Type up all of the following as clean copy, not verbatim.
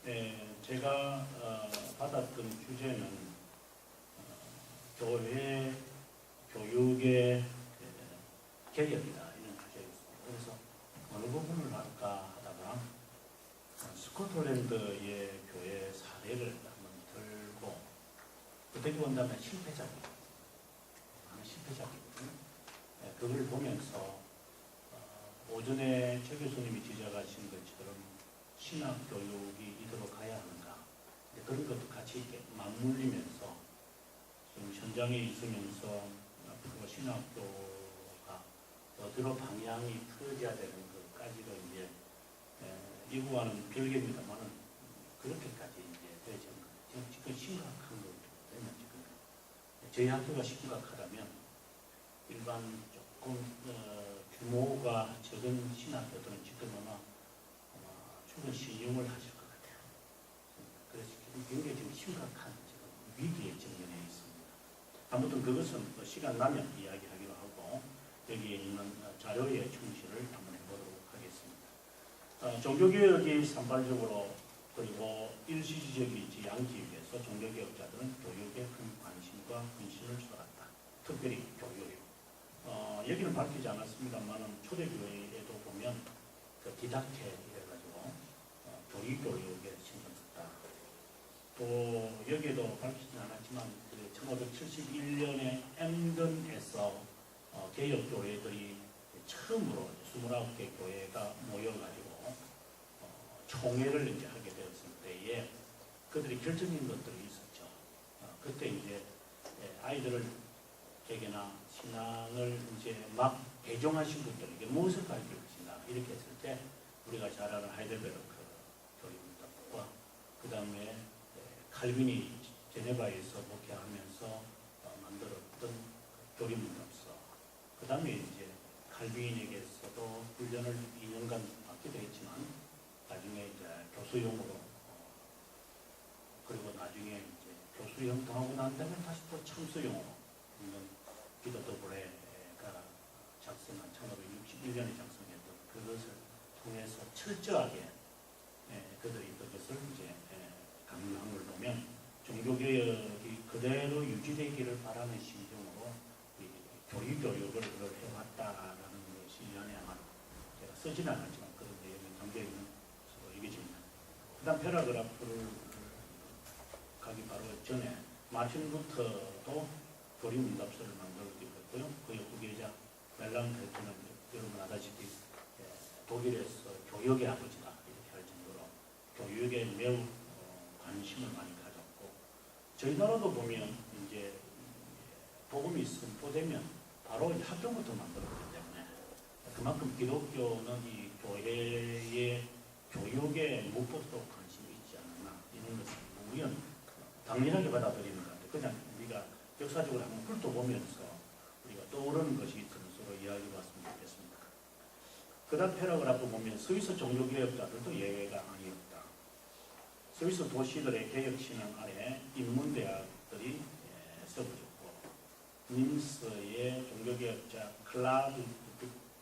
제가 받았던 주제는 교회 교육의 개혁이다 이런 주제였습니다. 그래서 어느 부분을 할까 하다가 스코틀랜드의 교회 사례를 한번 들고 어떻게 본다면 실패작이거든요. 그걸 보면서 오전에 최 교수님이 지적하신 것처럼 신학 교육이 이대로 가야 하는가 그런 것도 같이 이렇게 맞물리면서 지금 현장에 있으면서 앞으로 신학교가 어디로 방향이 틀어져야 되는 것까지도 이제 이구와는 별개입니다만은 그렇게까지 이제 되지 않거든요. 지금 심각한 거거든요. 지금 저희 학교가 심각하다면 일반 조금 규모가 적은 신학교들은 지금 아마 충분히 신용을 하실 것 같아요. 그래서 굉장히 지금 심각한 지금 위기에 직면해 있습니다. 아무튼 그것은 시간 나면 이야기하기로 하고 여기에 있는 자료의 충실을 한번 해보도록 하겠습니다. 종교개혁이 산발적으로 그리고 일시적이지 않기 위해서 종교개혁자들은 교육에 큰 관심과 헌신을 쏟았다. 특별히 교육. 여기는 밝히지 않았습니다만 초대교회에도 보면 그 디닥테 이래가지고 교육에 신경 썼다. 또 여기에도 밝히지 않았지만 1571년에 엠든에서 개혁교회들이 처음으로 29개 교회가 모여가지고 총회를 이제 하게 되었을 때에 그들이 결정적인 것들이 있었죠. 그때 이제 아이들에게나 신앙을 이제 막 개종하신 분들에게 무엇을 가르칠 것인가 이렇게 했을 때 우리가 잘 아는 하이델베르크 교리문답과 그 다음에 칼빈이 제네바에서 목회하면서 만들었던 교리문답서 그 다음에 이제 칼빈에게서도 훈련을 2년간 받기도 했지만 나중에 이제 교수용으로 그리고 나중에 이제 교수형 당하고 난 다음에 다시 또 참수용으로 기도 더블에가 작성한 1561년에 작성했던 그것을 통해서 철저하게 그들이 그것을 이제 강요한 걸 보면 종교개혁이 그대로 유지되기를 바라는 심정으로 교육을 해왔다라는 것이 이 안에 아마 제가 쓰지는 않았지만 그런 내용이 담겨있는 것으로 여겨집니다. 그 다음 패러그래프를 가기 바로 전에 마틴 루터도 교리문답서를 만들기도 했고요. 그의 후계자 멜랑크레트는 여러분 아다시피 독일에서 교육의 아버지다 이렇게 할 정도로 교육에 매우 관심을 많이 가졌고 저희 나라도 보면 이제 복음이 선포되면 바로 학교부터 만들었기 때문에 그만큼 기독교는 이 교회의 교육에 무엇보다도 관심이 있지 않나 이런 것을 우리는 당연하게 받아들이는 것 같아요. 그냥 우리가 역사적으로 한번 훑어보면서 우리가 떠오르는 것이 있으면 서로 이야기해봤으면 좋겠습니다. 그 다음 패러그래프 보면 스위스 종교개혁자들도 예외가 아니었다. 스위스 도시들의 개혁신앙 아래 인문대학들이 세워졌고 님스의 종교개혁자 클라드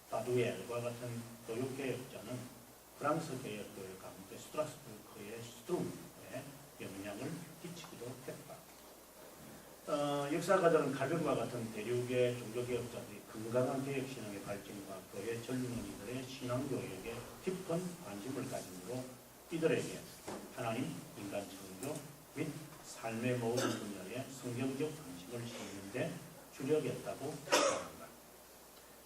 바두엘과 같은 교육개혁자는 프랑스 개혁교회 가운데 스트라스부르크의 스트룸에 영향을 끼치기도 했다. 역사가들은 칼빈과 같은 대륙의 종교개혁자들이 건강한 개혁신앙의 발전과 교회 젊은이들의 신앙교육에 깊은 관심을 가짐으로 이들에게 하나님, 인간 창조 및 삶의 모든 분야에 성경적 관심을 심는데 주력했다고 생각합니다.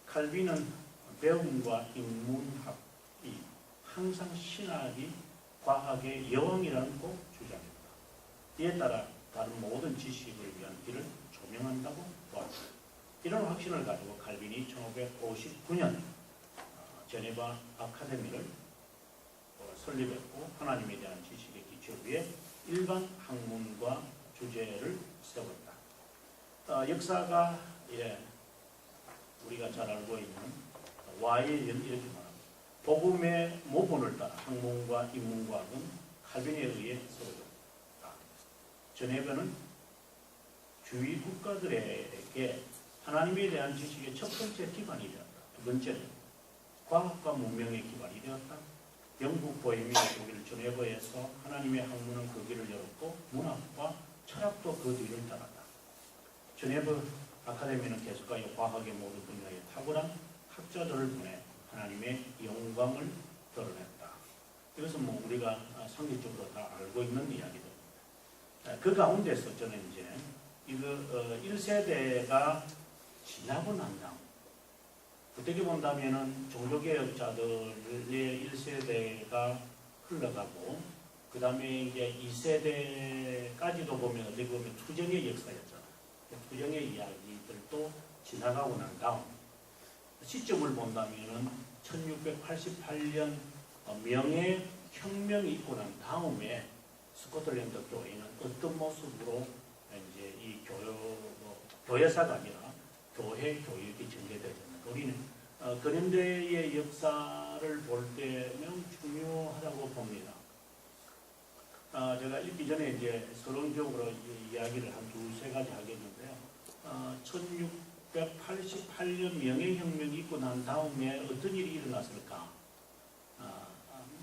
칼빈은 배움과 인문학이 항상 신학이 과학의 여왕이라는 꼭 주장합니다. 이에 따라 다른 모든 지식을 위한 길을 조명한다고 보았다. 이런 확신을 가지고 칼빈이 1559년 제네바 아카데미를 설립했고 하나님에 대한 지식의 기초 위에 일반 학문과 주제를 세웠다. 역사가 우리가 잘 알고 있는 와일은 이렇게 말합니다. 복음의 모본을 따라 학문과 인문과학은 칼빈에 의해 세워졌다. 제네바는 주위 국가들에게 하나님에 대한 지식의 첫 번째 기반이 되었다. 두 번째는 과학과 문명의 기반이 되었다. 영국 보헤미아 독일 제네바에서 하나님의 학문은 그 길을 열었고 문학과 철학도 그 뒤를 따랐다. 제네바 아카데미는 계속하여 과학의 모든 분야에 탁월한 학자들을 보내 하나님의 영광을 드러냈다. 이것은 뭐 우리가 상식적으로 다 알고 있는 이야기입니다. 그 가운데서 저는 이제 이거 1세대가 지나고 난 다음 어떻게 본다면은 종교개혁자들의 1세대가 흘러가고 그 다음에 이제 2세대까지도 보면 어떻게 보면 투쟁의 역사였잖아요. 투쟁의 이야기들도 지나가고 난 다음 시점을 본다면은 1688년 명예혁명이 있고 난 다음에 스코틀랜드 교회는 어떤 모습으로 이제 이 교회사가 아니라 교회 교육이 전개되었나. 우리는 근현대의 역사를 볼 때는 중요하다고 봅니다. 제가 읽기 전에 이제 서론적으로 이야기를 한 두세 가지 하겠는데요. 1688년 명예혁명이 있고 난 다음에 어떤 일이 일어났을까?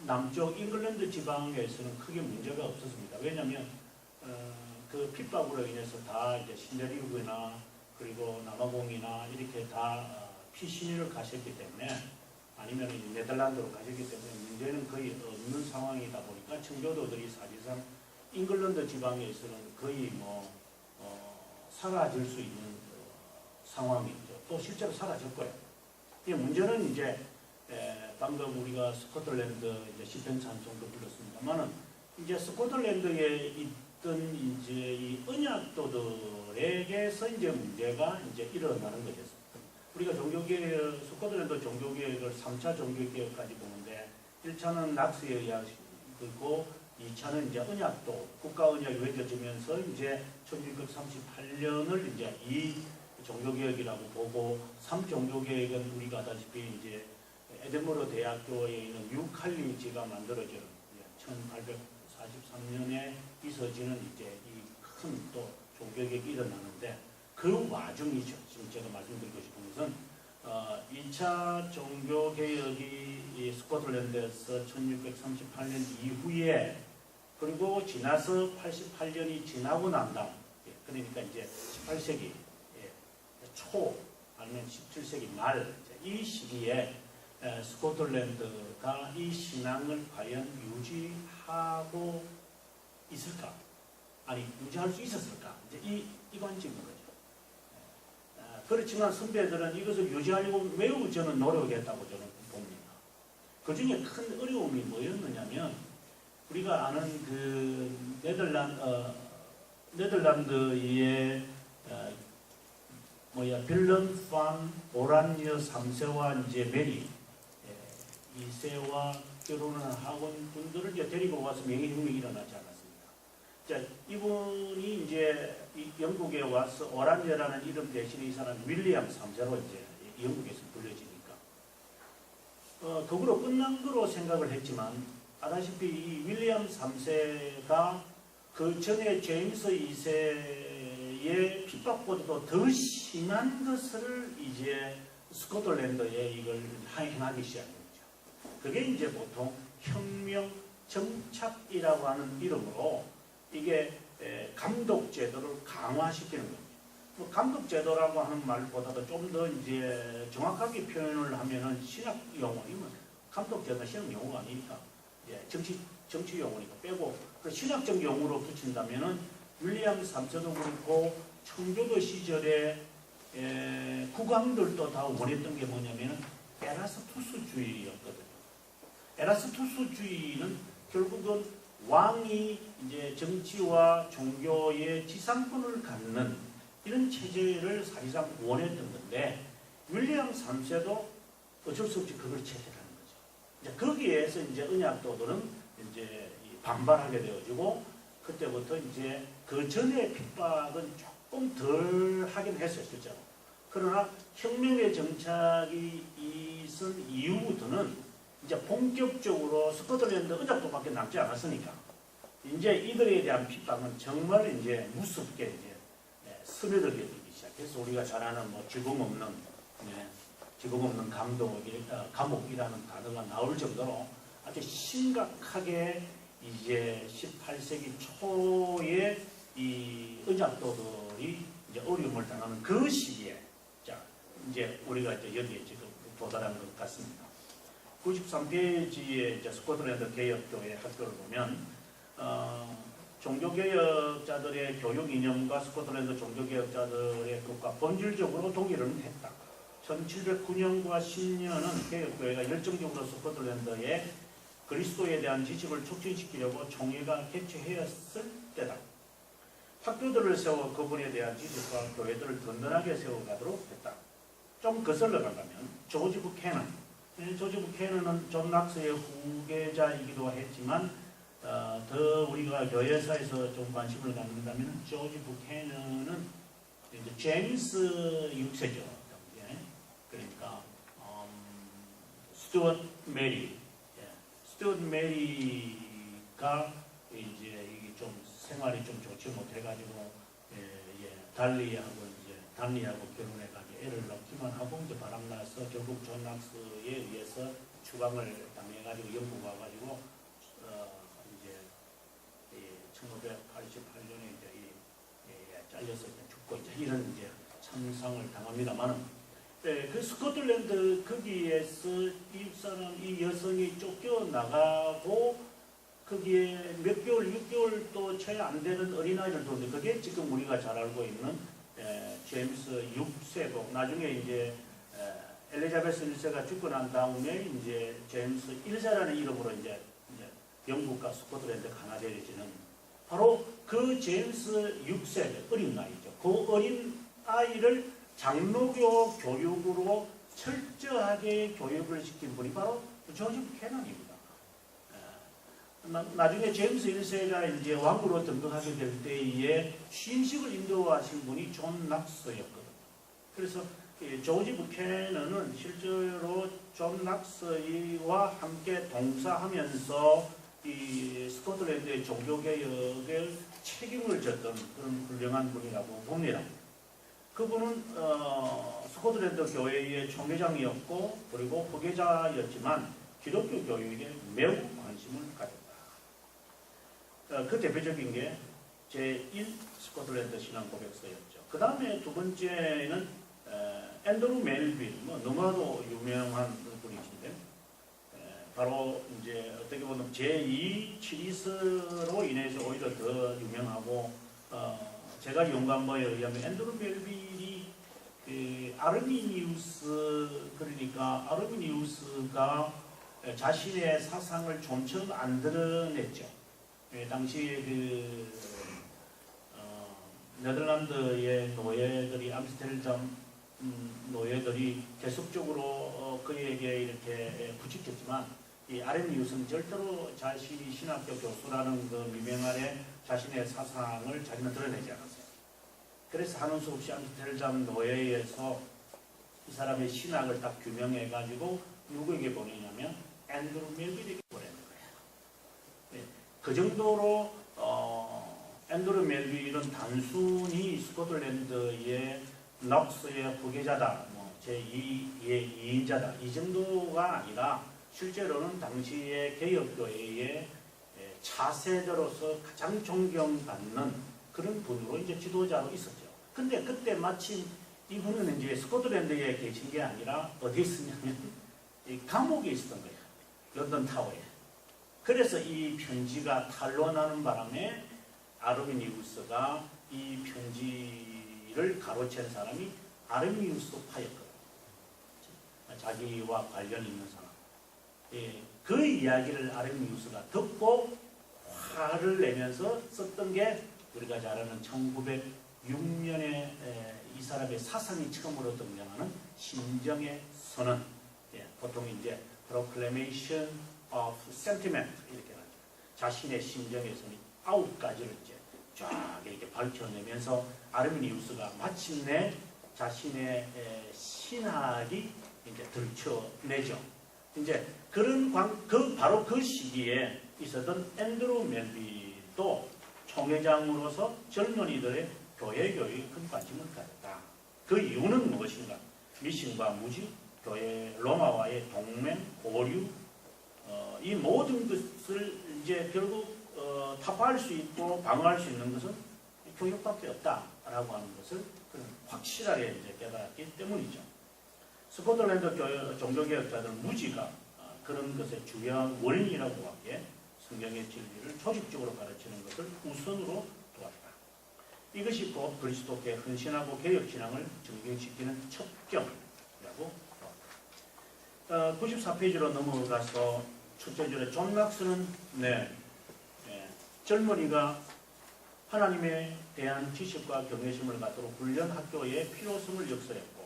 남쪽 잉글랜드 지방에서는 크게 문제가 없었습니다. 왜냐하면 그 핍박으로 인해서 다 이제 신대륙이나 그리고 남아공이나 이렇게 다 피신을 가셨기 때문에 아니면 네덜란드로 가셨기 때문에 문제는 거의 없는 상황이다 보니까 청교도들이 사실상 잉글랜드 지방에서는 거의 사라질 수 있는 상황이죠. 또 실제로 사라졌고요. 이 문제는 이제 방금 우리가 스코틀랜드 이제 시편 찬송도 불렀습니다만은 이제 스코틀랜드에 있던 이제 이 언약도들에게서 이제 문제가 이제 일어나는 거죠. 우리가 종교개혁, 스코틀랜드 종교개혁을 3차 종교개혁까지 보는데 1차는 낙스에 의하고 2차는 이제 언약도, 국가언약이 외겨지면서 이제 1638년을 이제 이 종교개혁이라고 보고 3종교개혁은 우리가 아다시피 이제 에든버러 대학교에 있는 뉴칼리지가 만들어져 1843년에 있어지는 이제 이 큰 또 종교개혁이 일어나는데 그 와중이죠. 지금 제가 말씀드리고 싶은 것은 2차 종교개혁이 스코틀랜드에서 1638년 이후에 그리고 지나서 88년이 지나고 난 다음 그러니까 이제 18세기 초 아니면 17세기 말 이 시기에 스코틀랜드가 이 신앙을 과연 유지하고 있을까? 아니 유지할 수 있었을까? 이제 이 관점인 거죠. 그렇지만 선배들은 이것을 유지하려고 매우 저는 노력했다고 저는 봅니다. 그 중에 큰 어려움이 뭐였느냐면 우리가 아는 그 네덜란드의 빌런 판 오란여 3세와 이제 메리 2세와 결혼을 하고 분들을 이제 데리고 와서 명예혁명이 일어나지 않았습니다. 자, 이분이 이제 영국에 와서 오란여라는 이름 대신에 이 사람 윌리엄 3세로 이제 영국에서 불려지니까 그거로 끝난 거로 생각을 했지만 아다시피 이 윌리엄 3세가 그 전에 제임스 2세의 핍박보다도 더 심한 것을 이제 스코틀랜드에 이걸 행하기 시작한 거죠. 그게 이제 보통 혁명 정착이라고 하는 이름으로 이게 감독제도를 강화시키는 겁니다. 뭐 감독제도라고 하는 말보다도 좀 더 이제 정확하게 표현을 하면은 신학 용어이면 감독제도는 신학 용어가 아니니까 정치 용어니까 빼고 그 신학적 용어로 붙인다면은 윌리엄 3세도 그렇고 청교도 시절에 국왕들도 다 원했던 게 뭐냐면은 에라스투스주의였거든요. 에라스투스주의는 결국은 왕이 이제 정치와 종교의 지상권을 갖는 이런 체제를 사실상 원했던 건데 윌리엄 3세도 어쩔 수 없이 그걸 채택하는 거죠. 이제 거기에서 이제 언약도들은 이제 반발하게 되어지고 그때부터 이제 그 전에 핍박은 조금 덜 하긴 했어요, 실제로. 그러나 혁명의 정착이 있은 이후부터는 이제 본격적으로 스코틀랜드 언약도밖에 남지 않았으니까 이제 이들에 대한 핍박은 정말 이제 무섭게 이제 스며들게 되기 시작해서 우리가 잘 아는 뭐 지금 없는 감옥이라는 단어가 나올 정도로 아주 심각하게 이제 18세기 초에 이 의작도들이 이제 어려움을 당하는 그 시기에, 자, 이제 우리가 이제 여기에 지금 도달한 것 같습니다. 93페이지에 이제 스코틀랜드 개혁교회 학교를 보면, 종교개혁자들의 교육 이념과 스코틀랜드 종교개혁자들의 것과 본질적으로 동의를 했다. 1709년과 10년은 개혁교회가 열정적으로 스코틀랜드에 그리스도에 대한 지식을 촉진시키려고 총회가 개최하였을 때다. 학교들을 세워 그분에 대한 지식과 교회들을 든든하게 세워가도록 했다. 좀 거슬러 가면 조지 부캐넌, 조지 부캐넌은 존 낙스의 후계자이기도 했지만 더 우리가 교회사에서 좀 관심을 갖는다면 조지 부캐넌은 이제 제임스 6세죠. 그러니까 스튜어트 메리, 스튜어트 메리가 이제 이게 좀 생활이 좀 좋지 못해가지고 단리하고 결혼해가지고 애를 낳기만 하고 이제 바람나서 결국 존 낙스에 의해서 추방을 당해가지고 영국 와가지고 이제 1988년에 이제 잘려서 죽고 이제 이런 이제 참상을 당합니다만은. 네, 그 스코틀랜드 거기에서 이 여성이 쫓겨나가고 거기에 몇 개월, 6개월도 채 안 되는 어린아이를 두는데 그게 지금 우리가 잘 알고 있는 제임스 6세고 나중에 이제 엘리자베스 1세가 죽고 난 다음에 이제 제임스 1세라는 이름으로 이제 영국과 스코틀랜드 가나되어지는 바로 그 제임스 6세 어린 아이죠. 그 어린 아이를 장로교 교육으로 철저하게 교육을 시킨 분이 바로 조지 부캐넌입니다. 나중에 제임스 1세가 이제 왕으로 등극하게 될 때에 신식을 인도하신 분이 존 낙스였거든요. 그래서 조지 부캐넌은 실제로 존 낙스와 함께 동사하면서 이 스코틀랜드의 종교개혁에 책임을 졌던 그런 훌륭한 분이라고 봅니다. 그분은 스코틀랜드 교회의 총회장이었고 그리고 후계자였지만 기독교 교육에 매우 관심을 가졌다. 그 대표적인 게 제1 스코틀랜드 신앙 고백서였죠. 그 다음에 두 번째는 앤드루 멜빌, 너무나도 유명한 분이신데 바로 이제 어떻게 보면 제2 치리스로 인해서 오히려 더 유명하고 제가 연구한 바에 의하면 앤드루 멜빌이 아르미니우스, 그러니까 아르미니우스가 자신의 사상을 좀처럼 안 드러냈죠. 당시 네덜란드의 노예들이 암스테르담 노예들이 계속적으로 그에게 이렇게 부추겼지만 이 아르미니우스는 절대로 자신이 신학교 교수라는 그 미명 아래 자신의 사상을 자기는 드러내지 않았어요. 그래서 하는 수 없이 암스테르담 노예에서 이 사람의 신학을 딱 규명해가지고 누구에게 보내냐면 앤드루 멜빌에게 보내는 거예요. 네. 그 정도로 앤드루 멜빌은 단순히 스코틀랜드의 넉스의 후계자다, 제2의 2인자다 이 정도가 아니라 실제로는 당시의 개혁교회의 차세대로서 가장 존경받는 그런 분으로 이제 지도자로 있었죠. 근데 그때 마침 이분은 이제 스코틀랜드에 계신 게 아니라 어디에 있었냐면 이 감옥에 있었던 거예요. 런던 타워에. 그래서 이 편지가 탄로나는 바람에 아르미니우스가 이 편지를 가로챈 사람이 아르미니우스파였거든요. 자기와 관련 있는 사람. 그 이야기를 아르미니우스가 듣고 화를 내면서 썼던 게 우리가 잘 아는 1906년에 이 사람의 사상이 처음으로 등장하는 심정의 선언. 보통 이제 Proclamation of Sentiment 이렇게 하죠. 자신의 심정의 선이 9가지를 이제 쫙 이렇게 밝혀내면서 아르미니우스가 마침내 자신의 신학이 이제 들춰내죠. 이제 바로 그 시기에 있었던 앤드루 멜빌도 총회장으로서 젊은이들의 교회 교육에 큰 관심을 가졌다. 그 이유는 무엇인가? 미신과 무지, 교회 로마와의 동맹, 고류, 이 모든 것을 이제 결국 타파할 수 있고 방어할 수 있는 것은 교육밖에 없다라고 하는 것을 확실하게 이제 깨달았기 때문이죠. 스코틀랜드 종교개혁자들은 무지가 그런 것의 주요한 원인이라고 하기에 성경의 진리를 조직적으로 가르치는 것을 우선으로 도왔다. 이것이 곧 그리스도께 헌신하고 개혁신앙을 정경시키는 첩경이라고 보았다. 94페이지로 넘어가서 첫째 줄에 존 낙스는 젊은이가 하나님에 대한 지식과 경외심을 갖도록 훈련 학교의 필요성을 역설했고,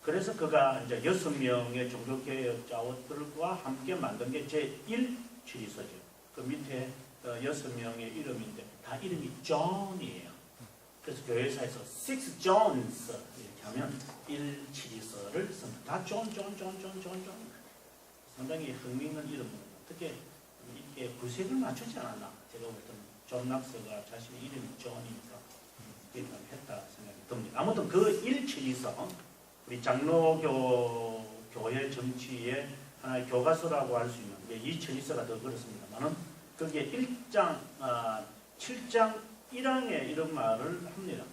그래서 그가 이제 6명의 종교개혁자들과 함께 만든 게 제1치리서죠. 그 밑에 6명의 이름인데 다 이름이 존이에요. 그래서 교회사에서 Six Johns 이렇게 하면 1치리서를 씁니다. 다 존. 상당히 흥미있는 이름입니다. 어떻게 이렇게 구색을 맞추지 않았나? 제가 볼 때는 존 낙스가 자신의 이름이 존이니까 이렇게 했다 생각이 듭니다. 아무튼 그 1치리서, 우리 장로교 교회 정치의 하나의 교과서라고 할 수 있는 게 2치리서가 더 그렇습니다만은 거기에 7장 1항에 이런 말을 합니다.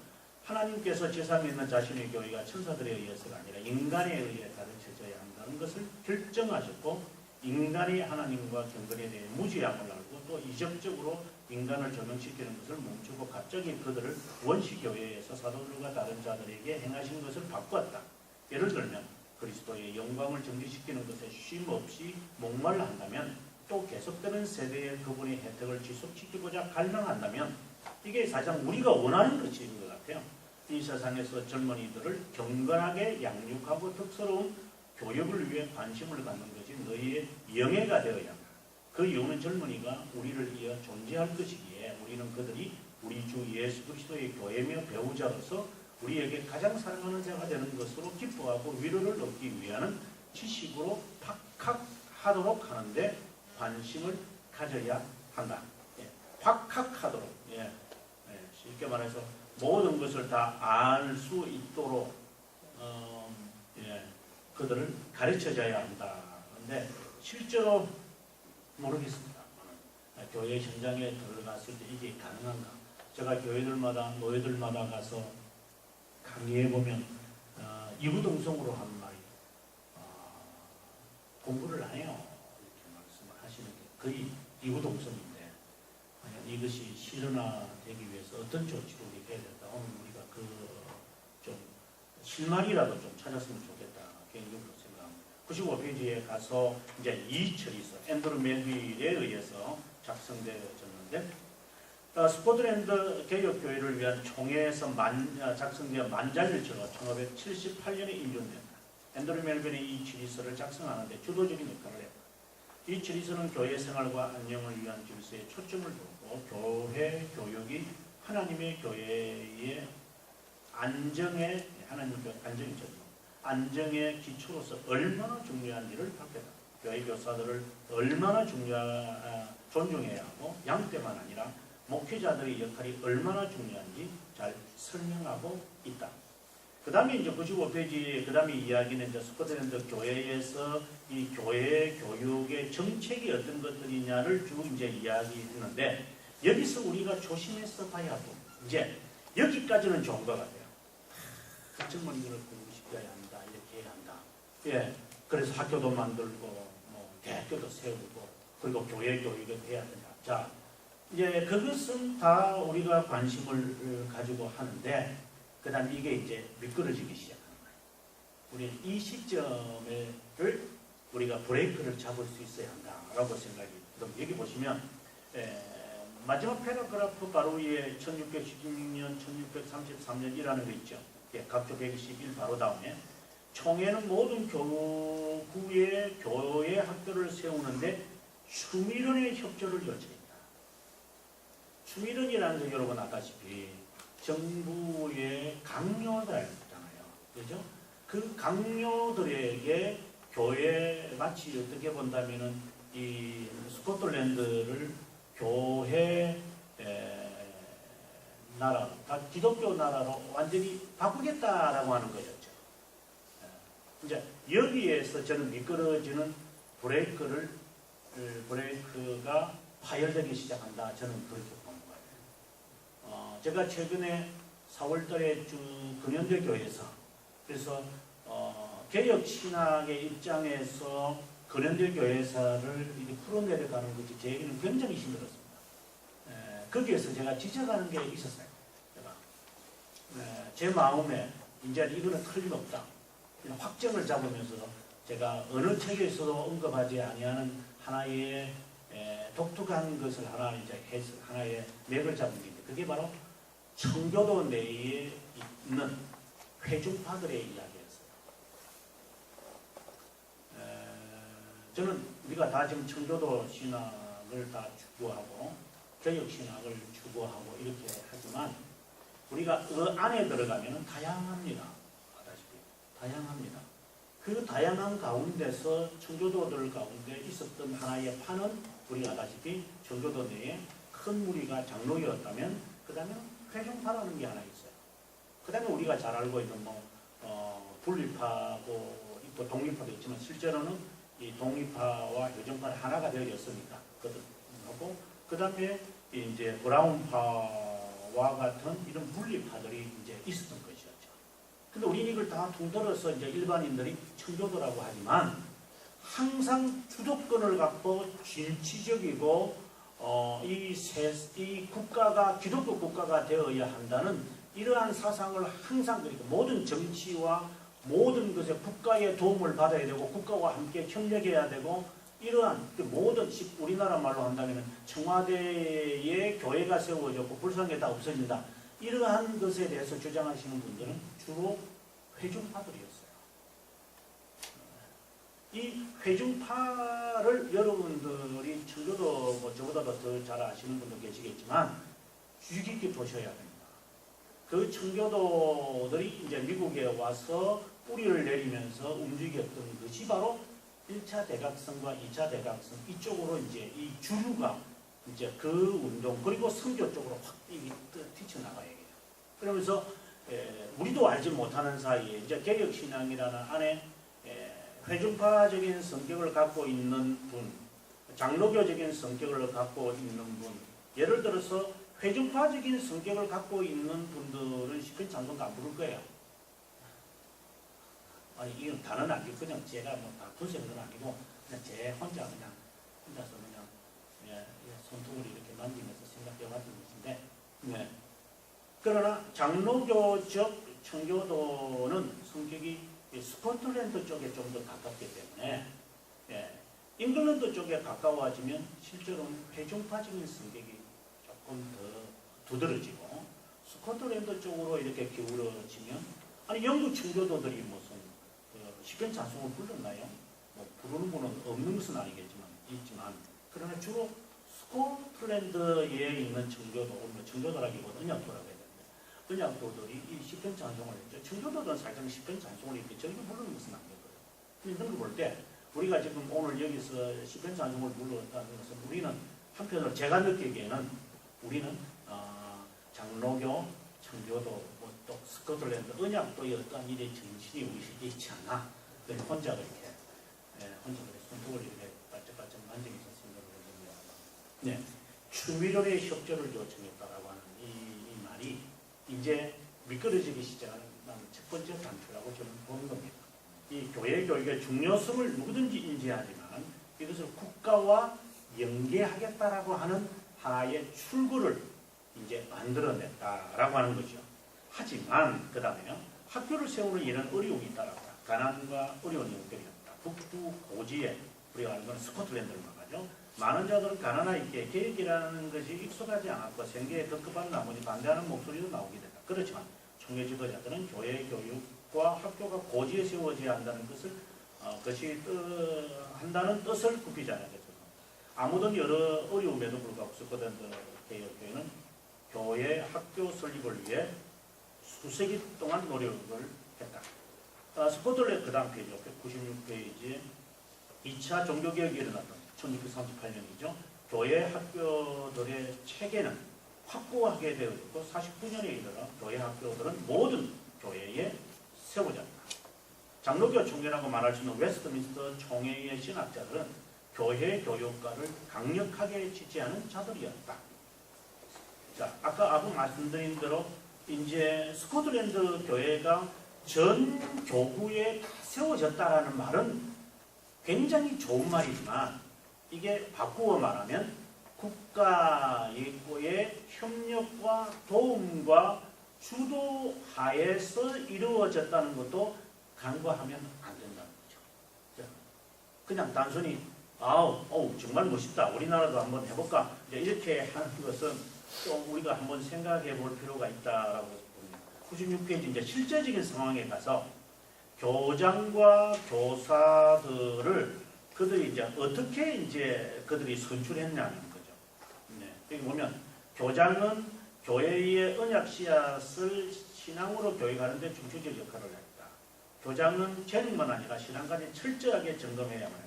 하나님께서 지상에 있는 자신의 교회가 천사들에 의해서가 아니라 인간에 의해 가르쳐져야 한다는 것을 결정하셨고, 인간이 하나님과 경건에 대해 무지함을 알고 또 이적적으로 인간을 조명시키는 것을 멈추고 갑자기 그들을 원시교회에서 사도들과 다른 자들에게 행하신 것을 바꾸었다. 예를 들면 그리스도의 영광을 증기시키는 것에 쉼없이 목말라 한다면, 또 계속되는 세대의 그분의 혜택을 지속시키고자 갈망한다면, 이게 사실상 우리가 원하는 것인 것 같아요. 이 세상에서 젊은이들을 경건하게 양육하고 특스러운 교육을 위해 관심을 갖는 것이 너희의 영예가 되어야 한다. 그 이유는 젊은이가 우리를 이어 존재할 것이기에 우리는 그들이 우리 주 예수 그리스도의 교회며 배우자로서 우리에게 가장 사랑하는 자가 되는 것으로 기뻐하고 위로를 얻기 위하는 지식으로 박학하도록 하는데 관심을 가져야 한다. 박학하도록. 쉽게 말해서 모든 것을 다 알 수 있도록 그들을 가르쳐줘야 한다. 그런데 실제로 모르겠습니다. 교회 현장에 들어갔을 때 이게 가능한가? 제가 교회들마다 노예들마다 가서 강의해 보면 이구동성으로 한 말이 공부를 안 해요. 이렇게 말씀을 하시는 게 거의 이구동성인데, 이것이 실현화되기 위해서 어떤 조치를 우리가 해야 된다. 오늘 우리가 좀 실마리라도 좀 찾았으면 좋겠다. 개인적으로 생각합니다. 95페이지에 가서 이제 2처리서 앤드루 멜빌에 의해서 작성되어졌는데, 스코틀랜드 개혁교회를 위한 총회에서 작성되어 만장일처가 1578년에 인용된다. 앤드루 멜빌이 이 질서를 작성하는데 주도적인 역할을 했다. 이 질서는 교회 생활과 안녕을 위한 질서에 초점을 두고 교회 교육이 하나님의 교회의 안정의 안정의 기초로서 얼마나 중요한 일을 밝혔다. 교회 교사들을 얼마나 존중해야 하고, 양때만 아니라 목회자들의 역할이 얼마나 중요한지 잘 설명하고 있다. 그 다음에 이제 95페이지, 그 다음에 이야기는 이제 스코틀랜드 교회에서 이 교회 교육의 정책이 어떤 것들이냐를 쭉 이제 이야기했는데, 여기서 우리가 조심해서 봐야 하고, 이제 여기까지는 좋은 것 같아요. 젊은이들을 공부시켜야 한다, 이렇게 해야 한다. 그래서 학교도 만들고, 대학교도 세우고, 그리고 교회 교육을 해야 된다. 자, 이제 그것은 다 우리가 관심을 가지고 하는데, 그 다음 이게 이제 미끄러지기 시작하는 거예요. 우리는 이 시점을 우리가 브레이크를 잡을 수 있어야 한다라고 생각이 듭니다. 여기 보시면 마지막 패러그래프 바로 위에 1616년, 1633년이라는 거 있죠. 각조 121 바로 다음에 총회는 모든 교구의 교회 학교를 세우는데 추미론의 협조를 요청했다. 추미론이라는 거 여러분 아다시피 정부의 강요들 있잖아요. 그죠? 그 강요들에게 교회 마치 어떻게 본다면은 이 스코틀랜드를 교회 나라, 기독교 나라로 완전히 바꾸겠다라고 하는 거였죠. 이제 여기에서 저는 미끄러지는 브레이크를 브레이크가 파열되기 시작한다. 저는 그렇게 보는 거예요. 제가 최근에 4월달에 근현대 교회에서 그래서 개혁 신학의 입장에서 근현대 교회사를 이렇게 풀어내려가는 것이 제게는 굉장히 힘들었습니다. 거기에서 제가 지적하는 게 있었어요. 제 마음에 이제 이거는 틀림없다. 확정을 잡으면서 제가 어느 책에서도 언급하지 아니하는 하나의 독특한 것을 하나의 맥을 잡은 게 있는데 그게 바로 청교도 내에 있는 회중파들의 이야기였어요. 저는 우리가 다 지금 청교도 신학을 다 추구하고 개혁 신학을 추구하고 이렇게 하지만 우리가 그 안에 들어가면 다양합니다. 다양합니다. 그 다양한 가운데서 청교도들 가운데 있었던 하나의 판은 우리가 아다시피 청교도 내에 큰 무리가 장로였다면 그 다음에 회중파라는 게 하나 있어요. 그 다음에 우리가 잘 알고 있는 분리파고 있고 독립파도 있지만 실제로는 이 독립파와 회중파는 하나가 되어졌으니까 하고 그 다음에 이제 브라운파와 같은 이런 분리파들이 이제 있었던 것이었죠. 근데 우리는 이걸 다 통틀어서 이제 일반인들이 청교도라고 하지만 항상 주도권을 갖고 진취적이고 이 국가가 기독교 국가가 되어야 한다는 이러한 사상을 항상 그리고 모든 정치와 모든 것에 국가의 도움을 받아야 되고 국가와 함께 협력해야 되고 이러한 모든 우리나라 말로 한다면 청와대에 교회가 세워졌고 불쌍하게 다 없어진다. 이러한 것에 대해서 주장하시는 분들은 주로 회중파들이었어요. 이 회중파를 여러분들이 청교도 저보다도 더 잘 아시는 분도 계시겠지만 주의 깊게 보셔야 됩니다. 그 청교도들이 이제 미국에 와서 뿌리를 내리면서 움직였던 것이 바로 1차 대각성과 2차 대각성 이쪽으로 이제 이 주류가 이제 그 운동 그리고 선교 쪽으로 확 튀쳐나가야 해요. 그러면서 우리도 알지 못하는 사이에 이제 개혁신앙이라는 안에 회중파적인 성격을 갖고 있는 분, 장로교적인 성격을 갖고 있는 분, 예를 들어서 회중파적인 성격을 갖고 있는 분들은 시편 찬송 안 부를 거예요. 아니 이건 다는 아니고 그냥 제가 바꾸시는 건 아니고 그냥 제 혼자서 그냥 손톱을 이렇게 만지면서 생각해봤던 것인데 그러나 장로교적 청교도는 성격이 스코틀랜드 쪽에 좀 더 가깝기 때문에 잉글랜드 쪽에 가까워지면 실제로는 회중파적인 성격이 조금 더 두드러지고 스코틀랜드 쪽으로 이렇게 기울어지면 아니 영국 청교도들이 무슨 시편 찬송을 불렀나요? 부르는 분은 없는 것은 아니겠지만 있지만 그러나 주로 스코틀랜드에 있는 청교도라기보다 언약도라고 해야 되는데 언약도들이 이 시편 찬송을 했죠. 청교도들은 살짝 시편 찬송을 이렇게 저기 부르는 것은 아니거든요. 근데 그런 걸 볼 때 우리가 지금 오늘 여기서 시편 찬송을 불렀다는 것은 우리는 한편으로 제가 느끼기에는 우리는 장로교, 청교도, 또 스코틀랜드 언약도의 어떤 일의 정신이 우리 있지 않나. 혼자 그렇게 손톱을 이렇게 바짝바짝 만지면서 생각을 해봅니다. 네, 추미론의 협조를 요청했다라고 하는 이 말이 이제 미끄러지기 시작하는 첫 번째 단추라고 저는 보는 겁니다. 이 교회 교육의 중요성을 누구든지 인지하지만 이것을 국가와 연계하겠다라고 하는 하나의 출구를 이제 만들어냈다라고 하는 거죠. 하지만 그 다음에요. 학교를 세우는 이런 어려움이 있다라고 합니다. 가난과 어려운 연결이었다. 북부 고지에 우리가 아는 건 스코틀랜드를 말하죠. 많은 자들은 가난하게 계획이라는 것이 익숙하지 않았고 생계에 덕급한 나머지 반대하는 목소리도 나오게 됐다. 그렇지만 총회 지도자들은 교회 교육과 학교가 고지에 세워져야 한다는 것을 한다는 뜻을 굽히지 않았겠죠. 아무든 여러 어려움에도 불구하고 스코틀랜드 개혁교회는 교회 학교 설립을 위해 수세기 동안 노력을 했다. 스코틀랜드 그 다음 페이지, 96페이지에 2차 종교개혁이 일어났던 1638년이죠. 교회 학교들의 체계는 확고하게 되어졌고 49년에 이르러 교회 학교들은 모든 교회에 세워졌다. 장로교 총회라고 말할 수 있는 웨스트민스터 총회의 신학자들은 교회 교육과를 강력하게 지지하는 자들이었다. 자, 아까 말씀드린 대로 이제 스코틀랜드 교회가 전 교구에 다 세워졌다라는 말은 굉장히 좋은 말이지만 이게 바꾸어 말하면 국가의 협력과 도움과 주도하에서 이루어졌다는 것도 간과하면 안 된다는 거죠. 그냥 단순히 정말 멋있다. 우리나라도 한번 해볼까? 이렇게 하는 것은 좀 우리가 한번 생각해 볼 필요가 있다라고 봅니다. 96페이지 이제 실제적인 상황에 가서 교장과 교사들을 그들이 이제 어떻게 이제 그들이 선출했냐는 거죠. 네. 여기 보면 교장은 교회의 언약 씨앗을 신앙으로 교육하는데 중추적 역할을 했다. 교장은 재능만 아니라 신앙까지 철저하게 점검해야만 했다.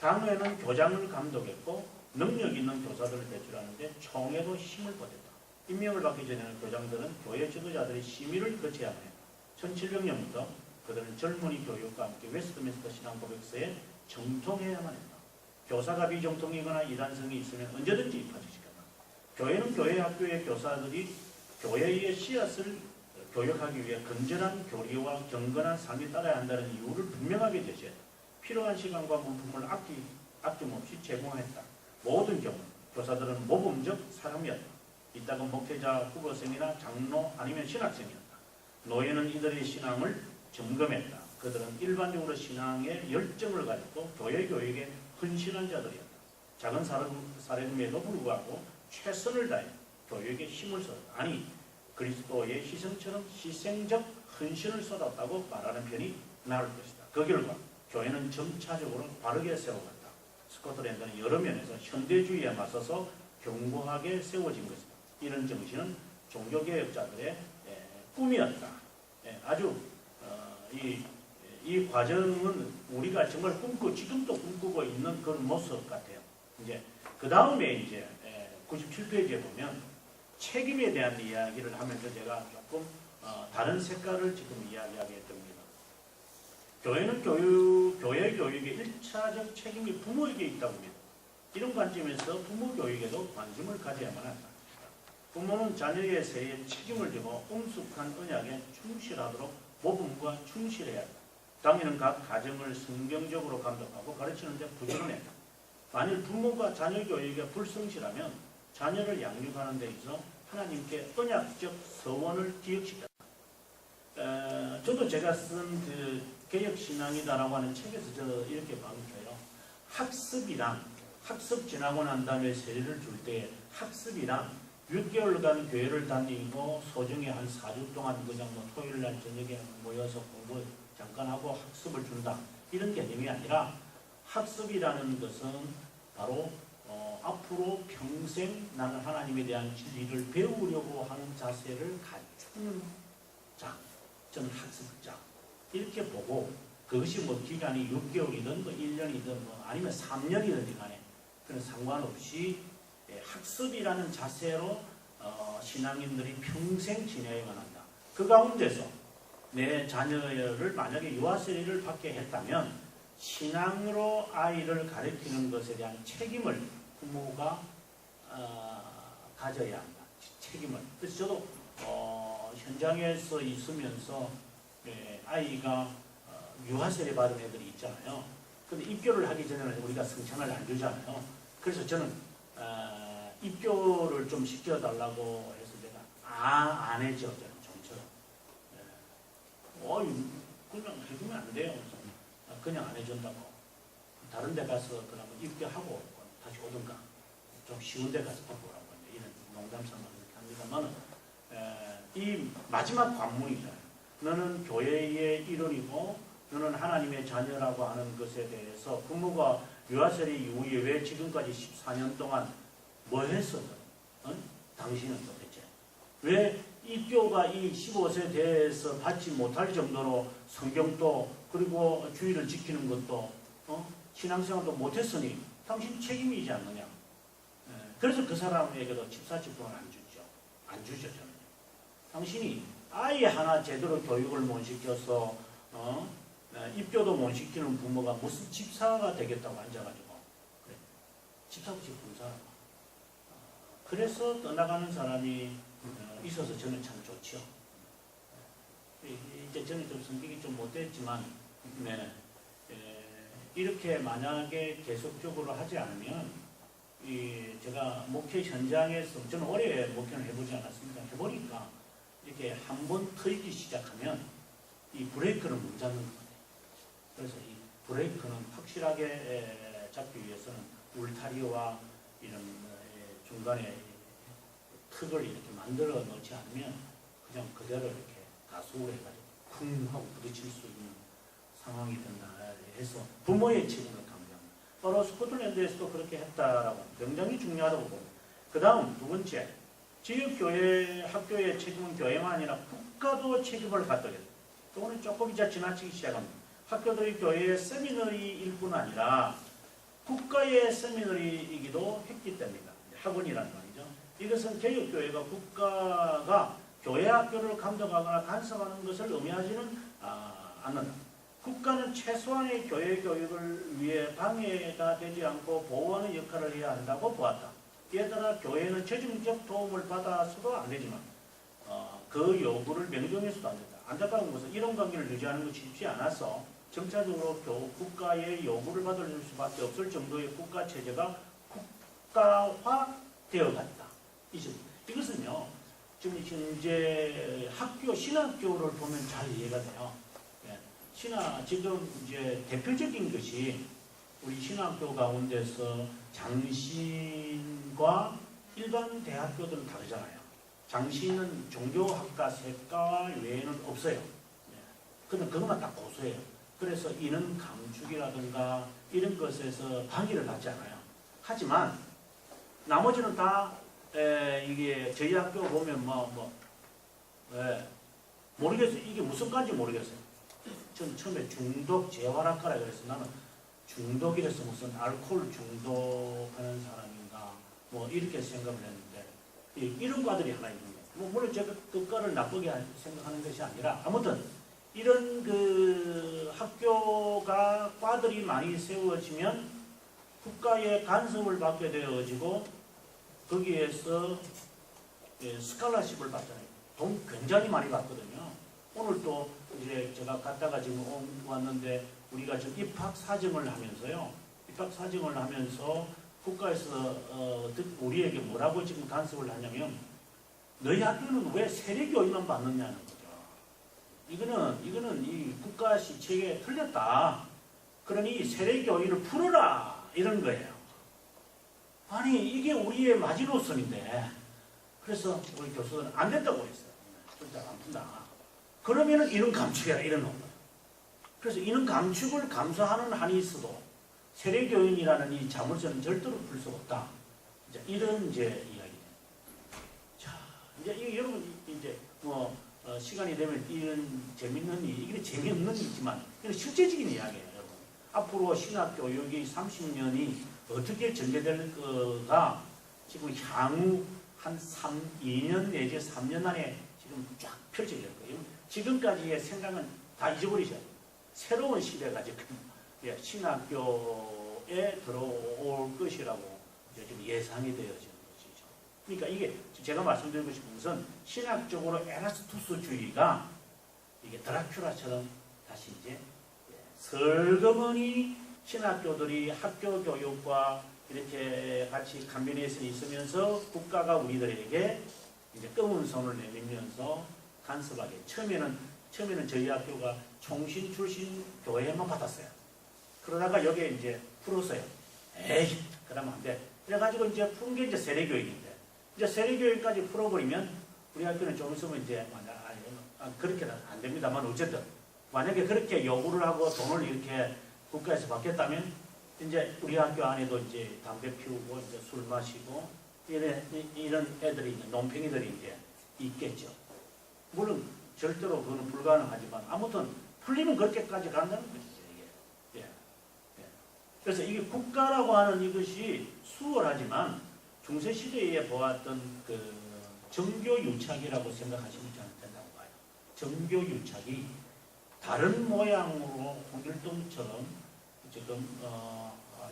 당회는 교장을 감독했고 능력 있는 교사들을 배출하는데 총회도 힘을 보탰다. 임명을 받기 전에는 교장들은 교회 지도자들의 심의를 거쳐야만 했다. 1700년부터 그들은 젊은이 교육과 함께 웨스트민스터 신앙고백서에 정통해야만 했다. 교사가 비정통이거나 이단성이 있으면 언제든지 입학시켰다. 교회는 교회 학교의 교사들이 교회의 씨앗을 교육하기 위해 건전한 교리와 경건한 삶이 따라야 한다는 이유를 분명하게 제시했다. 필요한 시간과 물품을 아낌없이 제공했다. 모든 경우 교사들은 모범적 사람이었다. 이따금 목회자, 후보생이나 장로 아니면 신학생이었다. 노예는 이들의 신앙을 점검했다. 그들은 일반적으로 신앙에 열정을 가졌고 교회 교육에 헌신한 자들이었다. 작은 사례임에도 불구하고 최선을 다해 교육에 힘을 쏟았다. 아니 그리스도의 희생처럼 희생적 헌신을 쏟았다고 말하는 편이 나을 것이다. 그 결과 교회는 점차적으로 바르게 세워갔다. 스코틀랜드는 여러 면에서 현대주의에 맞서서 견고하게 세워진 것이다. 이런 정신은 종교개혁자들의 꿈이었다. 아주 이 과정은 우리가 정말 지금도 꿈꾸고 있는 그런 모습 같아요. 이제 그 다음에 이제 97페이지에 보면 책임에 대한 이야기를 하면서 제가 조금 다른 색깔을 지금 이야기하게 됩니다. 교회는 교회 교육의 1차적 책임이 부모에게 있다고 합니다. 이런 관점에서 부모 교육에도 관심을 가져야만 한다. 부모는 자녀의 세에 책임을 지고 엄숙한 언약에 충실하도록 모범과 충실해야 한다. 당연히 각 가정을 성경적으로 감독하고 가르치는 데 부지런해야 한다. 만일 부모가 자녀 교육에 불성실하면 자녀를 양육하는 데 있어 하나님께 언약적 서원을 기억시켰다. 저도 제가 쓴 그 개혁신앙이다라고 하는 책에서 저 이렇게 말해요. 학습 지나고 난 다음에 세례를 줄 때 학습이란 6개월간 교회를 다니고 소중히 한 4주 동안 그냥 토요일날 저녁에 모여서 공부 잠깐 하고 학습을 준다. 이런 개념이 아니라 학습이라는 것은 바로 앞으로 평생 나는 하나님에 대한 진리를 배우려고 하는 자세를 갖추는 자, 저는 학습자 이렇게 보고 그것이 기간이 6개월이든 1년이든 아니면 3년이든 간에 그런 상관없이 학습이라는 자세로 신앙인들이 평생 지내야만 한다. 그 가운데서 내 자녀를 만약에 유아세례를 받게 했다면 신앙으로 아이를 가르치는 것에 대한 책임을 부모가 가져야 한다. 책임을. 그래서 저도 현장에서 있으면서 아이가 유아세례 받은 애들이 있잖아요. 근데 입교를 하기 전에는 우리가 성찬을 안 주잖아요. 그래서 저는 입교를 좀 시켜달라고 해서 내가 안 해줘. 저는 좀처럼. 그냥 해주면 안 돼요. 그냥 안 해준다고. 다른 데 가서 그러면 입교하고 다시 오든가 좀 쉬운 데 가서 받고 오라고 이런 농담삼아 이렇게 합니다만 이 마지막 관문이잖아요. 너는 교회의 일원이고 너는 하나님의 자녀라고 하는 것에 대해서 부모가 유아세례 이후에 왜 지금까지 14년 동안 뭐 했었던? 당신은 도대체 왜 입교가 이 15세 대해서 받지 못할 정도로 성경도 그리고 주의를 지키는 것도 신앙생활도 못했으니 당신 책임이지 않느냐. 그래서 그 사람에게도 집사직분을 안 주죠. 저는. 당신이 아예 하나 제대로 교육을 못 시켜서 입교도 못 시키는 부모가 무슨 집사가 되겠다고 앉아가지고 집사부집 군사. 그래서 떠나가는 사람이 있어서 저는 참 좋죠. 이제 저는 좀 성격이 좀 못됐지만, 네, 이렇게 만약에 계속적으로 하지 않으면, 제가 목회 현장에서, 저는 오래 목회를 해보지 않았습니다. 해보니까, 이렇게 한번 터지기 시작하면, 이 브레이크를 못 잡는 것 같아요. 그래서 이 브레이크는 확실하게 잡기 위해서는 울타리와 이런 중간에 턱을 이렇게 만들어 놓지 않으면 그냥 그대로 이렇게 가속을 해가지고 쿵 하고 부딪힐 수 있는 상황이 된다 해서 부모의 책임을 강조합니다. 바로 스코틀랜드에서도 그렇게 했다라고 굉장히 중요하다고 봅니다. 그 다음 두 번째, 지역교회, 학교의 책임은 교회만 아니라 국가도 책임을 갖게 됩니다. 오늘 조금 이제 지나치기 시작합니다. 학교들이 교회의 세미너리일 뿐 아니라 국가의 세미너리이기도 했기 때문입니다. 학원이라는 말이죠. 이것은 개혁교회가 국가가 교회 학교를 감독하거나 간섭하는 것을 의미하지는 않는다. 국가는 최소한의 교회 교육을 위해 방해가 되지 않고 보호하는 역할을 해야 한다고 보았다. 이에 따라 교회는 재정적 도움을 받아서도 안 되지만 그 요구를 명령해서도 안 된다. 안타까운 것은 이런 관계를 유지하는 것이 쉽지 않아서 점차적으로 국가의 요구를 받을 수밖에 없을 정도의 국가 체제가 국가화되어 갔다. 이것은요, 지금 현재 학교, 신학교를 보면 잘 이해가 돼요. 지금 이제 대표적인 것이 우리 신학교 가운데서 장신과 일반 대학교들은 다르잖아요. 장신은 종교학과, 세과 외에는 없어요. 그는 그것만 딱 고수해요. 그래서 인원 감축이라든가 이런 것에서 방해를 받지 않아요. 하지만 나머지는 다 이게 저희 학교 보면 모르겠어요. 이게 무슨 과인지 모르겠어요. 저는 처음에 중독 재활학과라 그래서 나는 중독이라서 무슨 알코올 중독하는 사람인가 뭐 이렇게 생각을 했는데 이런 과들이 하나 있는 거예요. 물론 제가 그 과를 나쁘게 생각하는 것이 아니라 아무튼 이런 그 학교가 과들이 많이 세워지면 국가의 간섭을 받게 되어지고 거기에서 스칼라십을 받잖아요. 돈 굉장히 많이 받거든요. 오늘 또 이제 제가 갔다가 지금 왔는데 우리가 지금 입학 사정을 하면서요. 입학 사정을 하면서 국가에서 우리에게 뭐라고 지금 간섭을 하냐면 너희 학교는 왜 세례교육만 받느냐는 거죠. 이거는 이 국가 시책에 틀렸다. 그러니 세례교육을 풀어라 이런 거예요. 아니 이게 우리의 마지노선인데 그래서 우리 교수들은 안 된다고 했어요. 진짜 안 푼다. 그러면은 인원 감축해라 이런 거예요. 그래서 인원 감축을 감수하는 한이 있어도 세례교인이라는 이 자물쇠는 절대로 풀 수 없다. 이런 이제 이야기입니다. 자, 이제 여러분 이제 시간이 되면 이런 재밌는 이게 재미없는 일이지만 이건 실제적인 이야기예요, 여러분. 앞으로 신학교육이 30년이 어떻게 전개될까 지금 향후 한 2년 내지 3년 안에 지금 쫙 펼쳐질 거예요. 지금까지의 생각은 다 잊어버리셔야 돼요. 새로운 시대가 지금 신학교에 들어올 것이라고 지금 예상이 되어지는 것이죠. 그러니까 이게 제가 말씀드리고 싶은 것은 신학적으로 에라스투스주의가 이게 드라큘라처럼 다시 이제 슬그머니 신학교들이 학교 교육과 이렇게 같이 간비네이션이 있으면서 국가가 우리들에게 이제 검은 손을 내밀면서 간섭하게 처음에는 저희 학교가 총신 출신 교회만 받았어요. 그러다가 여기에 이제 풀었어요. 에이, 그러면 안 돼. 그래가지고 이제 푼 게 이제 세례교육인데, 이제 세례교육까지 풀어버리면 우리 학교는 좀 있으면 이제 그렇게는 안 됩니다만 어쨌든 만약에 그렇게 요구를 하고 돈을 이렇게 국가에서 받겠다면 이제 우리 학교 안에도 이제 담배 피우고 이제 술 마시고 이런 애들이 이제 논팽이들이 이제 있겠죠. 물론 절대로 그거는 불가능하지만 아무튼 풀리면 그렇게까지 간다는 것이죠. 이게. 그래서 이게 국가라고 하는 이것이 수월하지만 중세 시대에 보았던 그 정교유착이라고 생각하시면 저는 된다고 봐요. 정교유착이 다른 모양으로 홍길동처럼 지금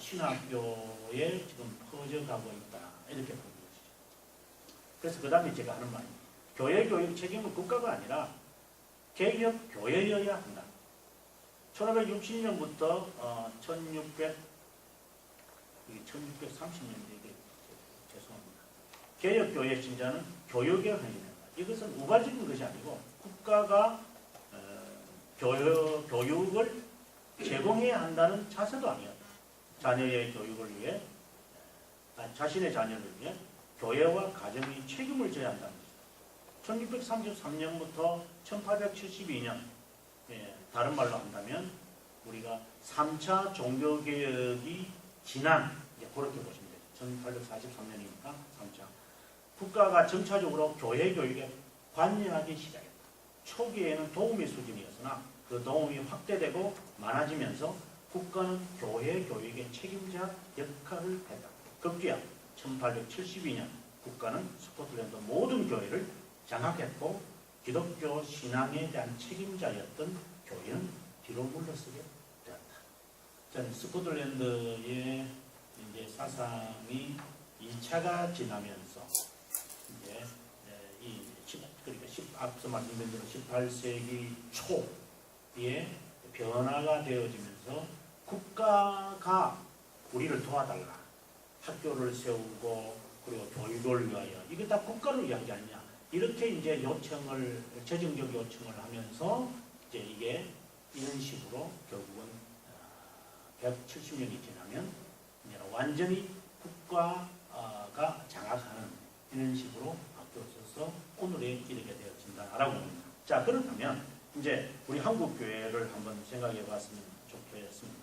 신학교에 지금 퍼져가고 있다. 이렇게 보는 것이죠. 그래서 그 다음에 제가 하는 말입니다. 교회 교육 책임은 국가가 아니라 개혁 교회여야 한다. 1560년부터 1630년대 죄송합니다. 개혁 교회 신자는 교육에 헌신한다. 이것은 우발적인 것이 아니고 국가가 교육을 제공해야 한다는 자세도 아니었다. 자녀의 교육을 위해 자신의 자녀를 위해 교회와 가정이 책임을 져야 한다는 것이다. 1633년부터 1872년 다른 말로 한다면 우리가 3차 종교개혁이 지난 그렇게 보시면 돼요. 1843년이니까 3차. 국가가 점차적으로 교회 교육에 관여하기 시작했다. 초기에는 도우미 수준이었으나 그 도움이 확대되고 많아지면서 국가는 교회 교육의 책임자 역할을 했다. 급기야 1872년 국가는 스코틀랜드 모든 교회를 장악했고 기독교 신앙에 대한 책임자였던 교회는 뒤로 물러서게 되었다. 저는 스코틀랜드의 이제 사상이 2차가 지나면서 이제 그러니까 앞서 말씀드린 대로 18세기 초에 변화가 되어지면서 국가가 우리를 도와달라. 학교를 세우고 그리고 교육을 위하여 이게 다 국가를 위한 게 아니냐. 이렇게 이제 요청을 재정적 요청을 하면서 이제 이게 이런 식으로 결국은 170년이 지나면 이제 완전히 국가가 장악하는 이런 식으로 바뀌어서 오늘에 이르게 되어진다라고 합니다. 자, 그렇다면 이제 우리 한국 교회를 한번 생각해 봤으면 좋겠습니다.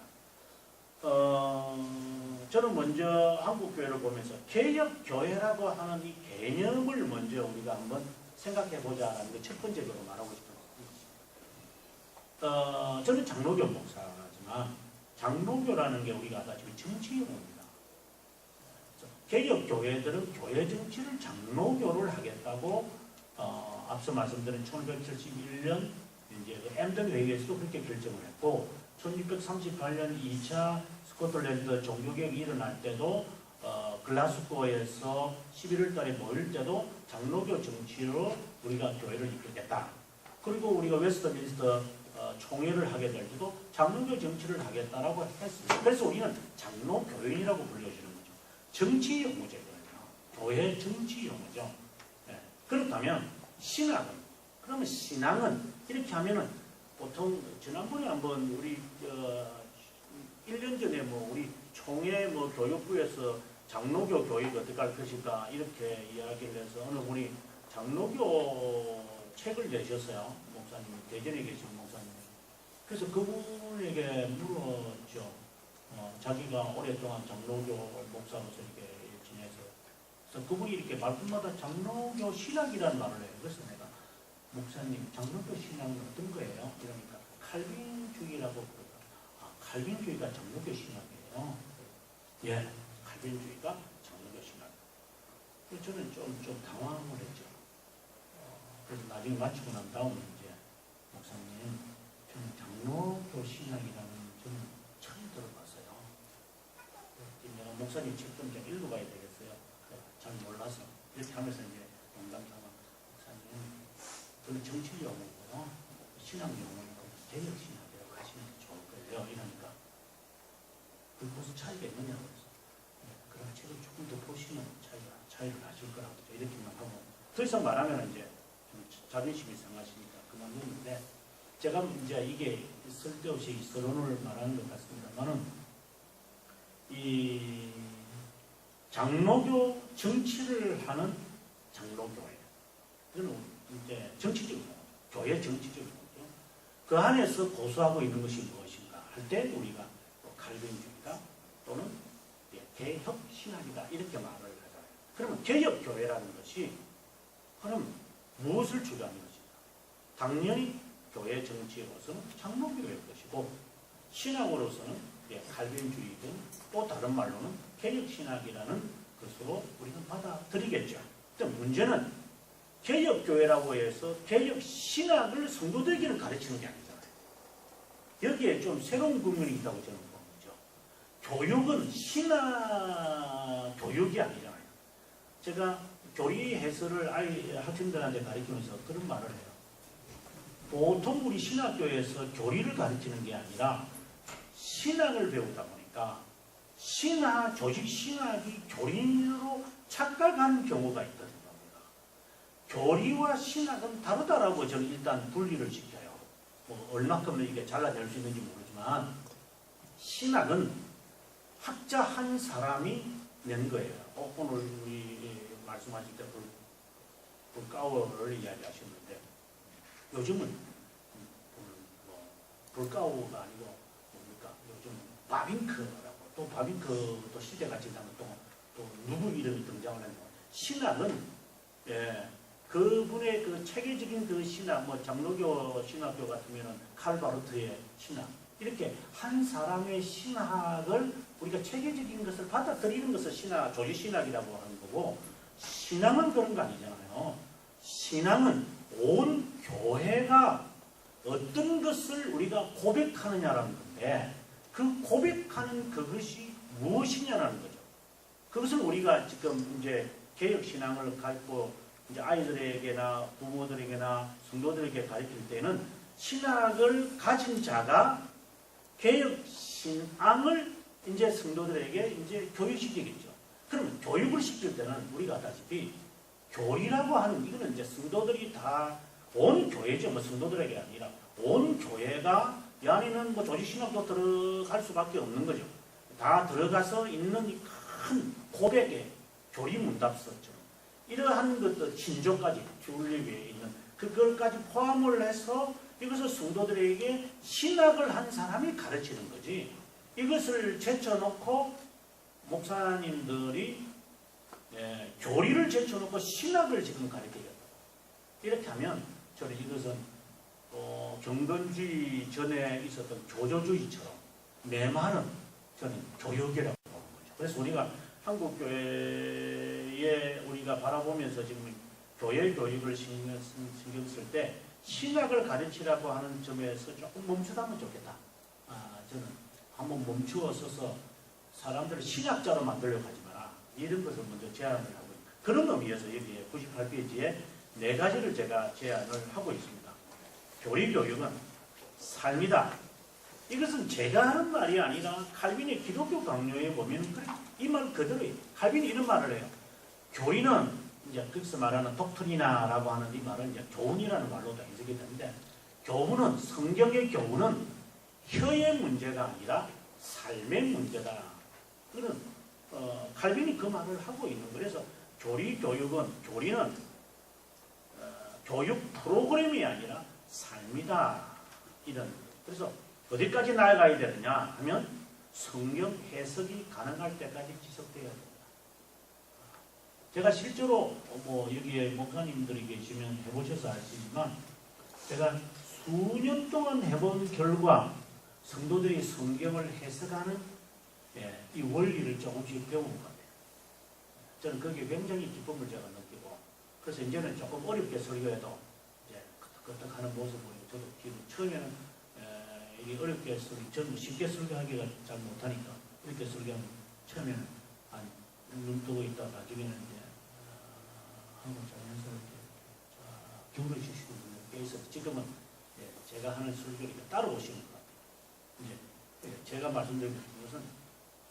저는 먼저 한국 교회를 보면서 개혁 교회라고 하는 이 개념을 먼저 우리가 한번 생각해 보자라는 게 첫 번째로 말하고 싶습니다. 저는 장로교 목사지만 장로교라는 게 우리가 아다시피 정치 용어입니다. 개혁 교회들은 교회 정치를 장로교를 하겠다고 앞서 말씀드린 1971년 이제 그 엠든 회의에서도 그렇게 결정을 했고 1638년 2차 스코틀랜드 종교개혁이 일어날 때도 글라스고에서 11월 달에 모일 때도 장로교 정치로 우리가 교회를 이끌겠다. 그리고 우리가 웨스트민스터 총회를 하게 될 때도 장로교 정치를 하겠다라고 했습니다. 그래서 우리는 장로교인이라고 불려주는 거죠. 정치 용어제거든요. 교회 정치 용어죠. 네. 그렇다면 신학은, 그러면 신앙은 이렇게 하면은 보통 지난번에 한번 우리 1년 전에 뭐 우리 총회 뭐 교육부에서 장로교 교육 어떻게 할 것인가 이렇게 이야기를 해서 어느 분이 장로교 책을 내셨어요. 목사님, 대전에 계신 목사님. 그래서 그분에게 물었죠. 자기가 오랫동안 장로교 목사로서 이렇게 지내서. 그래서 그분이 이렇게 말씀마다 장로교 신학이라는 말을 해요. 그래서 내가 목사님, 장로교 신학은 어떤 거예요? 이러니까 칼빈주의라고 그러더라고요. 칼빈주의가 장로교 신학이에요. 예, 칼빈주의가 장로교 신학. 그래서 저는 좀 당황을 했죠. 그래서 나중에 마치고 난 다음에 이제 목사님, 저는 장로교 신학이라는 저는 처음 들어봤어요. 내가 목사님 책 좀 읽어봐야 되겠어요. 잘 몰라서 이렇게 하면서 이제 농담삼아 목사님, 그건 정치 용어고요, 신학 용어고 개혁 신학이라고 하시면 좋을 거예요. 이러니까 그 무슨 차이가 있느냐고 해서 그럼 책을 조금 더 보시면 차이를 아실 거라고 이렇게만 하고 더 이상 말하면 이제 좀 자존심이 상하시니까 그만뒀는데 제가 이제 이게 쓸데없이 서론을 말하는 것 같습니다만은 이 장로교 정치를 하는 장로교회 그건 이제 정치적인 거죠. 교회 정치적인 거죠. 그 안에서 고수하고 있는 것이 무엇인가 할 때 우리가 칼빈주의다 또는 개혁 신학이다 이렇게 말을 하잖아요. 그러면 개혁 교회라는 것이 그럼 무엇을 주장하는 것인가? 당연히 교회 정치로서는 장로교회일 것이고 신학으로서는 칼빈주의든 또 다른 말로는 개혁 신학이라는 것으로 우리는 받아들이겠죠. 근데 문제는 개혁 교회라고 해서 개혁 신학을 성도들에게는 가르치는 게 아니잖아요. 여기에 좀 새로운 국면이 있다고 저는 보는 거죠. 교육은 신화 교육이 아니잖아요. 제가 교리 해설을 학생들한테 가르치면서 그런 말을 해요. 보통 우리 신학교에서 교리를 가르치는 게 아니라 신학을 배우다 보니까 조직 신학이 교리로 착각하는 경우가 있다는 겁니다. 교리와 신학은 다르다라고 저는 일단 분리를 시켜요. 뭐 얼마큼 이게 잘라낼 수 있는지 모르지만 신학은 학자 한 사람이 낸 거예요. 오늘 우리 말씀하실 때 불가오를 이야기하셨는데 요즘은 불가오가 아니고 뭡니까? 요즘 바빙크라고 또 바빙크도 시대가 지나면 또 누구 이름이 등장을 했는데 신학은 그분의 그 체계적인 그 신학 뭐 장로교 신학교 같으면은 칼바르트의 신학 이렇게 한 사람의 신학을 우리가 체계적인 것을 받아들이는 것을 조직 신학이라고 하는 거고 신앙은 그런 거 아니잖아요. 신앙은 온 교회가 어떤 것을 우리가 고백하느냐라는 건데 그 고백하는 그것이 무엇이냐라는 거죠. 그것을 우리가 지금 이제 개혁 신앙을 가지고 이제 아이들에게나 부모들에게나 성도들에게 가르칠 때는 신학을 가진 자가 개혁 신앙을 이제 성도들에게 이제 교육시키겠죠. 그러면 교육을 시킬 때는 우리가 아다시피 교리라고 하는 이거는 이제 성도들이 다 온 교회죠. 뭐 성도들에게 아니라 온 교회가 이 안에는 뭐 조직신학도 들어갈 수밖에 없는 거죠. 다 들어가서 있는 이 큰 고백의 교리 문답서처럼 이러한 것들 신조까지 튤립에 있는 그걸까지 포함을 해서 이것을 성도들에게 신학을 한 사람이 가르치는 거지. 이것을 제쳐놓고 목사님들이 교리를 제쳐놓고 신학을 지금 가르치겠다. 이렇게 하면 저는 이것은 경건주의 전에 있었던 교조주의처럼 메마른 저는 교육이라고 보는 거죠. 그래서 우리가 한국 교회에 우리가 바라보면서 지금 교회 교육을 신경 쓸 때 신학을 가르치라고 하는 점에서 조금 멈추다면 좋겠다. 저는 한번 멈추어 서서 사람들을 신학자로 만들려고 하지 마라. 이런 것을 먼저 제안을 하고 그런 의미에서 여기에 98페이지에 4가지를 제가 제안을 하고 있습니다. 교리 교육은 삶이다. 이것은 제가 하는 말이 아니라 칼빈의 기독교 강요에 보면 이 말 그대로예요. 칼빈이 이런 말을 해요. 교리는 이제 거기서 말하는 독트리나라고 하는 이 말은 이제 교훈이라는 말로도 해석이 되는데 교훈은 성경의 교훈은 혀의 문제가 아니라 삶의 문제다. 그런 칼빈이 그 말을 하고 있는 거예요. 그래서 교리는 교육 프로그램이 아니라 삶이다. 이런. 그래서 어디까지 나아가야 되느냐 하면 성경 해석이 가능할 때까지 지속되어야 됩니다. 제가 실제로 뭐 여기에 목사님들이 계시면 해보셔서 아시지만 제가 수년 동안 해본 결과 성도들이 성경을 해석하는 이 원리를 조금씩 배운 것 같아요. 저는 거기에 굉장히 기쁨을 제가 느끼고 그래서 이제는 조금 어렵게 설교해도 이제 끄떡끄떡하는 모습을 저도 처음에는 이게 어렵게 저는 쉽게 설교하기가 잘 못하니까 이렇게 설교하면 처음에는 눈 뜨고 있다가 나중에는 이제 한번 자면서 이렇게 기울여주시고 있어서 지금은 제가 하는 설교를 따라오시는 것 같아요. 이제 제가 말씀드리고 싶은 것은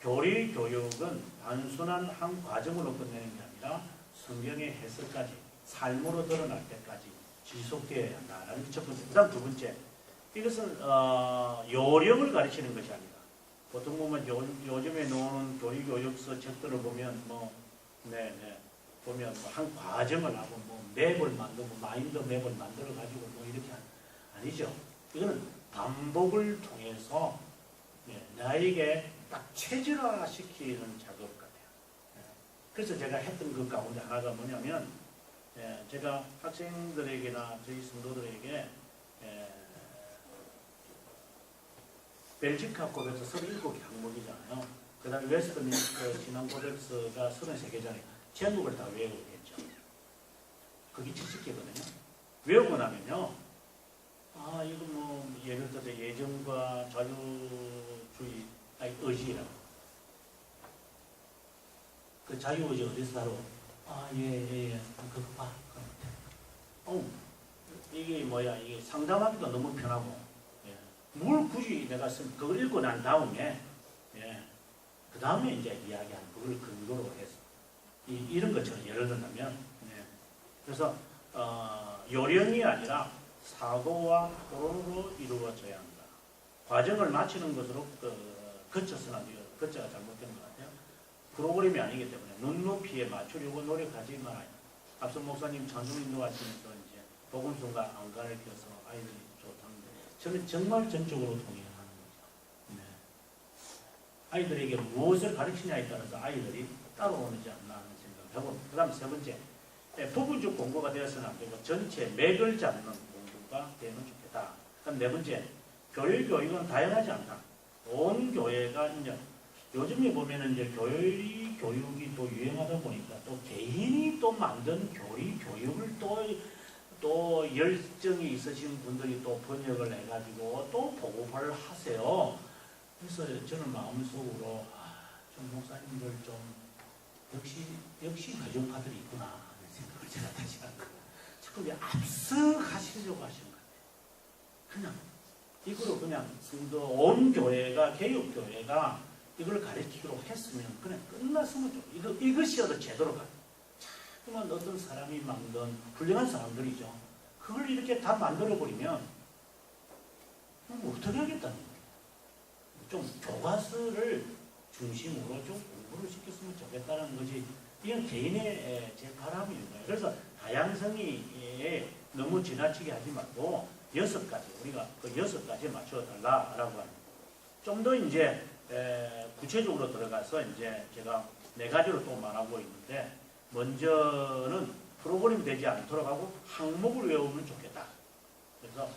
교리 교육은 단순한 한 과정으로 끝내는 게 아니라 성경의 해석까지 삶으로 드러날 때까지 지속되어야 한다는 게 첫 번째. 그 다음 두 번째. 이것은 요령을 가르치는 것이 아니다. 보통 보면 요즘에 나오는 교리 교육서 책들을 보면 보면 한 과정을 하고 맵을 만들고 마인드 맵을 만들어 가지고 이렇게 아니죠. 이거는 반복을 통해서 나에게 딱 체질화시키는 작업 같아요. 그래서 제가 했던 그 가운데 하나가 뭐냐면 제가 학생들에게나 저희 성도들에게 벨지카 코덱스 37개 항목이잖아요. 그 다음에 웨스트민스터 신앙 코덱스가 33개잖아요. 제목을 다 외우겠죠. 그게 70개거든요. 외우고 나면요. 이거 예를 들어 예정과 자유주의, 의지라고. 그 자유의지 어디서 다뤄? 예. 그거 봐. 이게 뭐야? 이게 상담하기도 너무 편하고, 예. 뭘 굳이 내가 그걸 읽고 난 다음에, 예. 그 다음에 이제 이야기하는 그걸 근거로 해서 이런 것처럼 예를 들면, 예. 그래서 요령이 아니라 사고와 토론으로 이루어져야 한다. 과정을 마치는 것으로 거쳐서는 안 돼요. 거쳐가 잘못된 것 같아요. 프로그램이 아니기 때문에 눈높이에 맞추려고 노력하지 말아요. 앞서 목사님 찬송 인도하시면서 이제 복음성가 안 가르쳐서 아이들이 좋다는데 저는 정말 전적으로 동의하는 거죠. 네. 아이들에게 무엇을 가르치냐에 따라서 아이들이 따라오는지 안 나는 생각하고, 그 다음 세 번째, 부분적 공부가 되어서는 안 되고 전체 맥을 잡는 공부가 되면 좋겠다. 그다음 네 번째, 교육은 다양하지 않다. 온 교회가 이제 요즘에 보면은 이제 교육이 또 유행하다 보니까 또 개인이 또 만든 교육을 또 열정이 있으신 분들이 또 번역을 해가지고 또 보고를 하세요. 그래서 저는 마음속으로 좀 목사님들 좀 역시 가정파들이 있구나 하는 생각을 제가 다시 한 거예요. 자꾸 앞서가시려고 하시는 것 같아요. 그냥 이거로 그냥 성도 온 교회가 개혁교회가 이걸 가르치기로 했으면 그냥 끝났으면 좀 이것이어도 제대로 가. 자꾸만 어떤 사람이 만든 훌륭한 사람들이죠. 그걸 이렇게 다 만들어버리면 어떻게 하겠다는 거예요. 좀 교과서를 중심으로 좀 공부를 시켰으면 좋겠다는 거지. 이건 개인의 제 바람입니다. 그래서 다양성이 너무 지나치게 하지 말고 6가지, 우리가 그 6가지에 맞춰달라라고 합니다. 좀 더 이제 구체적으로 들어가서 이제 제가 4가지로 또 말하고 있는데, 먼저는 프로그램이 되지 않도록 하고 항목을 외우면 좋겠다. 그래서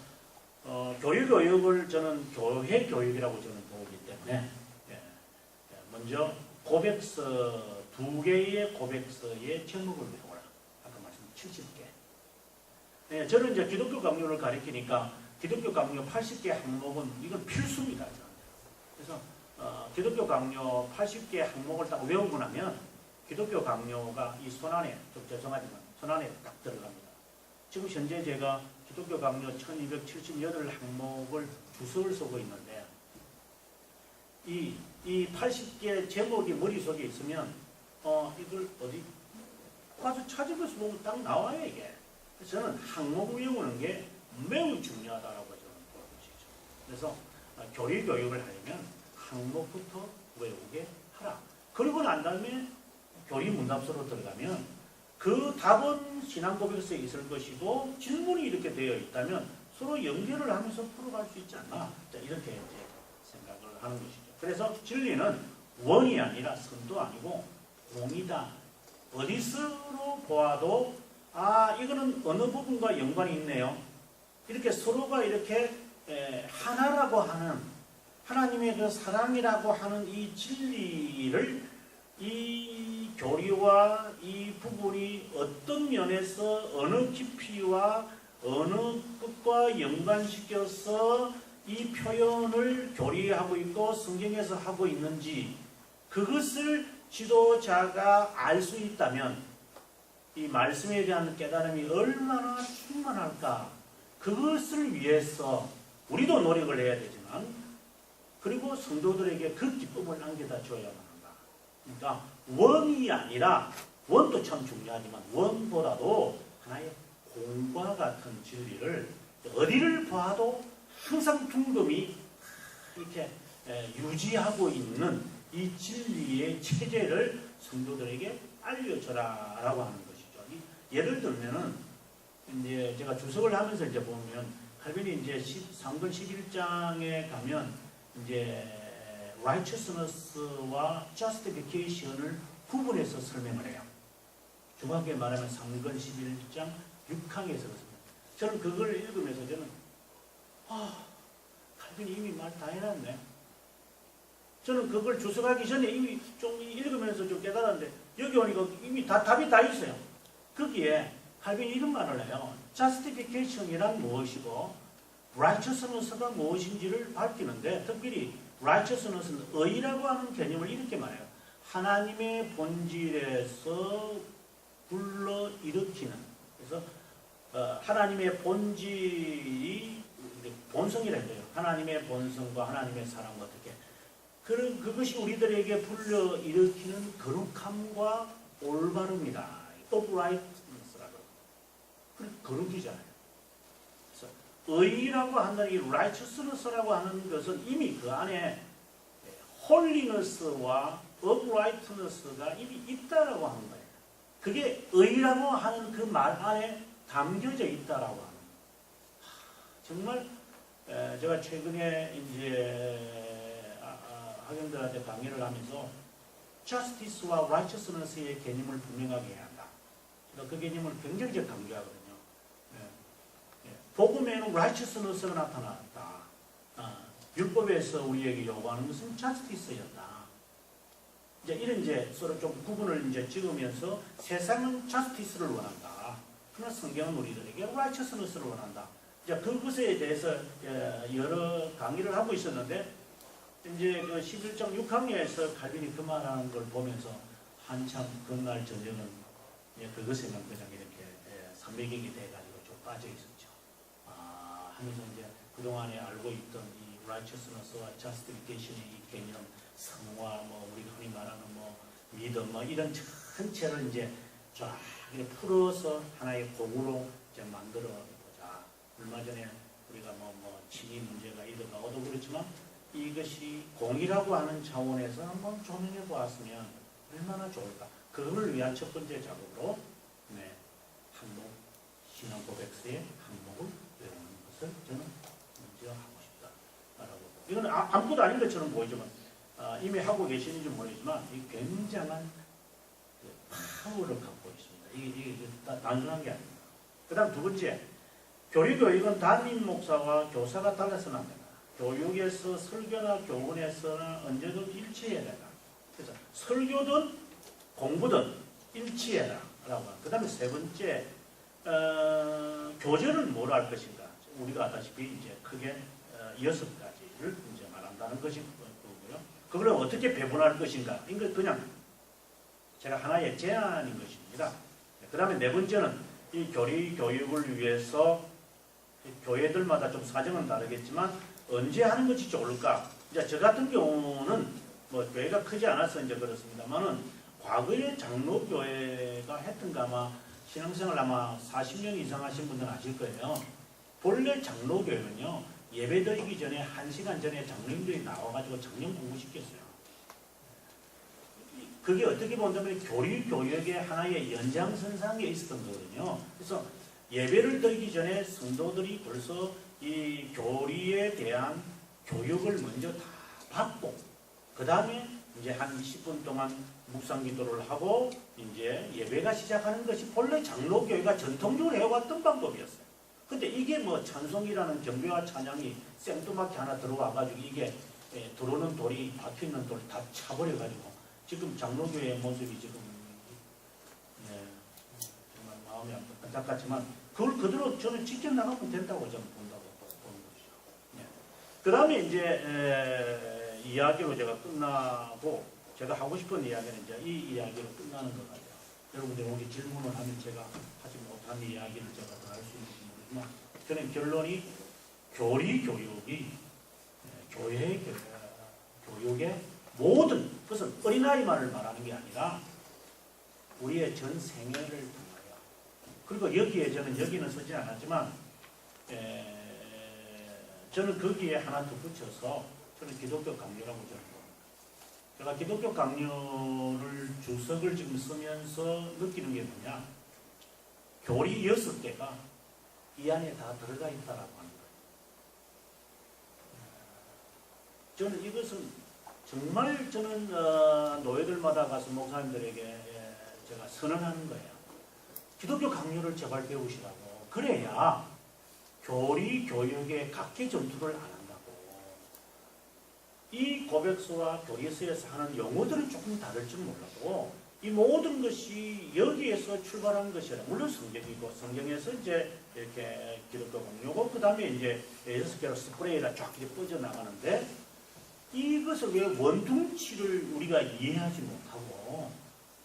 교육을 저는 교회 교육이라고 저는 보기 때문에 먼저 고백서 2개의 고백서의 제목을 외워라. 아까 말씀 70개. 저는 이제 기독교 강요를 가르치니까 기독교 강요 80개 항목은 이건 필수입니다. 그래서 기독교 강요 80개 항목을 딱 외우고 나면 기독교 강요가 이 손안에, 좀 죄송하지만 손안에 딱 들어갑니다. 지금 현재 제가 기독교 강요 1278항목을 주석을 쓰고 있는데 이 80개 제목이 머릿속에 있으면 이걸 어디 가서 찾으면서 보면 딱 나와요, 이게. 그래서 저는 항목 외우는 게 매우 중요하다고 저는 보는 것이죠. 그래서 교리교육을 하려면 항목부터 외우게 하라. 그러고 난 다음에 교리 문답서로 들어가면 그 답은 신앙고백서에 있을 것이고 질문이 이렇게 되어 있다면 서로 연결을 하면서 풀어갈 수 있지 않나. 자, 이렇게 이제 생각을 하는 것이죠. 그래서 진리는 원이 아니라 선도 아니고 공이다. 어디서로 보아도 이거는 어느 부분과 연관이 있네요. 이렇게 서로가 이렇게 하나라고 하는 하나님의 그 사랑이라고 하는 이 진리를 이 교리와 이 부분이 어떤 면에서 어느 깊이와 어느 끝과 연관시켜서 이 표현을 교리하고 있고 성경에서 하고 있는지 그것을 지도자가 알 수 있다면 이 말씀에 대한 깨달음이 얼마나 충만할까. 그것을 위해서 우리도 노력을 해야 되지만 그리고 성도들에게 그 기쁨을 남겨다 줘야만 한다. 그러니까 원이 아니라 원도 참 중요하지만 원보다도 하나의 공과 같은 진리를 어디를 봐도 항상 둥금이 이렇게 유지하고 있는 이 진리의 체제를 성도들에게 알려줘라라고 하는 것이죠. 예를 들면은 이제 제가 주석을 하면서 이제 보면 칼빈이 이제 3권 11장에 가면 이제 righteousness와 justification을 구분해서 설명을 해요. 정확하게 말하면 3권 11장 6항에서 그렇습니다. 저는 그걸 읽으면서 저는 칼빈이 이미 말 다 해놨네. 저는 그걸 주석하기 전에 이미 좀 읽으면서 좀 깨달았는데 여기 오니까 이미 답이 다 있어요. 거기에 칼빈이 이런 말을 해요. justification이란 무엇이고 righteousness가 무엇인지를 밝히는데 특별히 righteousness는 의라고 하는 개념을 이렇게 말해요. 하나님의 본질에서 불러일으키는, 그래서 하나님의 본질이 본성이라 해요. 하나님의 본성과 하나님의 사랑과 어떻게 그것이 우리들에게 불러일으키는 거룩함과 올바름이다. uprightness라고. 거룩이잖아요. 그래서 의라고 하는 이 righteousness라고 하는 것은 이미 그 안에 holiness와 uprightness가 이미 있다라고 하는 거예요. 그게 의라고 하는 그 말 안에 담겨져 있다라고 하는. 정말 제가 최근에 이제 학생들한테 강의를 하면서 justice와 righteousness의 개념을 분명하게 해야 한다. 그 개념을 굉장히 강조하거든요. 복음에는 righteousness가 나타났다. 율법에서 우리에게 요구하는 것은 justice였다. 이제 이런 이제 서로 좀 구분을 이제 찍으면서 세상은 justice를 원한다. 그러나 성경은 우리들에게 righteousness를 원한다. 이제 그것에 대해서 여러 강의를 하고 있었는데 이제 그 11장 6항에서 칼빈이 그 말하는 걸 보면서 한참 그날 저녁은 그것에만 그냥 이렇게 삼매경이 돼가지고 좀 빠져 있었죠. 하면서 이제 그동안에 알고 있던 이 righteousness와 justification의 이 개념, 성화, 뭐 우리가 흔히 말하는 뭐 믿음, 뭐 이런 전체를 이제 쫙 풀어서 하나의 공으로 이제 만들어 보자. 얼마 전에 우리가 뭐 친위 문제가 일어나고도 그렇지만 이것이 공이라고 하는 차원에서 한번 조명해 보았으면 얼마나 좋을까. 그걸 위한 첫 번째 작업으로 항목, 신앙 고백서의 항목을 외우는 것을 저는 먼저 하고 싶다라고. 이건 아무것도 아닌 것처럼 보이지만 이미 하고 계시는지 모르지만 이 굉장한 파워를 갖고 있습니다. 이게 단순한 게 아닙니다. 그 다음 두 번째, 교리교육은 담임 목사와 교사가 달라서는 안 된다. 교육에서 설교나 교훈에서는 언제든 일치해야 된다. 그래서 설교든 공부든 일치해라 라고. 그 다음에 세 번째, 교전은 뭘 할 것인가. 우리가 아다시피 이제 크게 6가지를 이제 말한다는 것이 거고요. 그걸 어떻게 배분할 것인가. 이거 그냥 제가 하나의 제안인 것입니다. 그 다음에 네 번째는 이 교리 교육을 위해서 교회들마다 좀 사정은 다르겠지만 언제 하는 것이 좋을까? 이제 저 같은 경우는 뭐 교회가 크지 않아서 이제 그렇습니다만은 과거에 장로교회가 했던가 아마 신앙생활 아마 40년 이상 하신 분들은 아실 거예요. 본래 장로교회는요, 예배 드리기 전에 1시간 전에 장로님들이 나와가지고 작년 공부시켰어요. 그게 어떻게 본다면 교리 교육의 하나의 연장선상에 있었던 거거든요. 그래서 예배를 드리기 전에 성도들이 벌써 이 교리에 대한 교육을 먼저 다 받고, 그 다음에 이제 한 20분 동안 묵상 기도를 하고 이제 예배가 시작하는 것이 본래 장로교회가 전통적으로 해왔던 방법이었어요. 근데 이게 뭐 찬송이라는 경배와 찬양이 생뚱맞게 하나 들어와가지고 이게 들어오는 돌이 박혀있는 돌 다 차버려가지고 지금 장로교회의 모습이 지금 정말 마음이 안타깝지만 그걸 그대로 저는 직접 나가면 된다고 저는 본다고 보는 것이죠. 그 다음에 이제 이야기로 제가 끝나고 제가 하고 싶은 이야기는 이제 이 이야기로 끝나는 것 같아요. 여러분들 여기 질문을 하면 제가 하지 못한 이야기를 제가 더 할 수 있는지 모르지만 저는 결론이 교리 교육이 교회 교육의 모든 그것은 어린아이만을 말하는 게 아니라 우리의 전 생애를 통하여, 그리고 여기에 저는 여기는 쓰지 않았지만 저는 거기에 하나 더 붙여서 저는 기독교 강요라고 저는 봅니다. 제가 기독교 강요를 주석을 지금 쓰면서 느끼는 게 뭐냐, 교리 6개가 이 안에 다 들어가 있다라고 하는 거예요. 저는 이것은 정말 저는 노예들마다 가서 목사님들에게 제가 선언하는 거예요. 기독교 강요를 제발 배우시라고. 그래야 교리 교육의 각계 전투를 안 한다고. 이 고백서와 교리서에서 하는 용어들은 조금 다를지 몰라도 이 모든 것이 여기에서 출발한 것이라. 물론 성경이고 성경에서 이제 이렇게 기독교 강요고 그 다음에 이제 6개로 스프레이라 쫙 이렇게 뻗어나가는데 이것을 왜 원둥치를 우리가 이해하지 못하고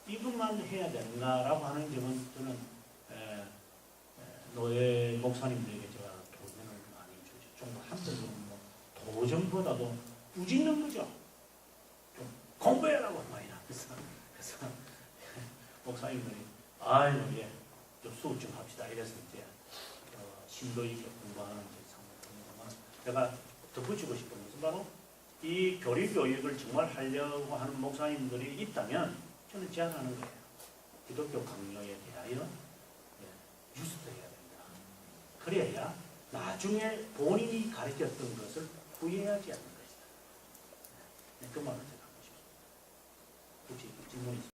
이것만 해야 되는가라고 하는 점은 저는 노예 목사님들에게 제가 도전을 많이 주죠. 좀 한편으로는 뭐 도전보다도 꾸짖는 거죠. 좀 공부해라고 많이 하면서 그래서 목사님들이 아유 예, 좀 수업 좀 합시다 이래서 이제 심도 있게 공부하는 상황입니다만 제가 덧붙이고 싶은 것은 바로 이 교리교육을 정말 하려고 하는 목사님들이 있다면 저는 제안하는 거예요. 기독교 강요에 대하여 뉴스도 해야 된다. 그래야 나중에 본인이 가르쳤던 것을 후회하지 않는 것이다. 그 말을 제가 하고 싶습니다. 혹시 질문이 있습니까?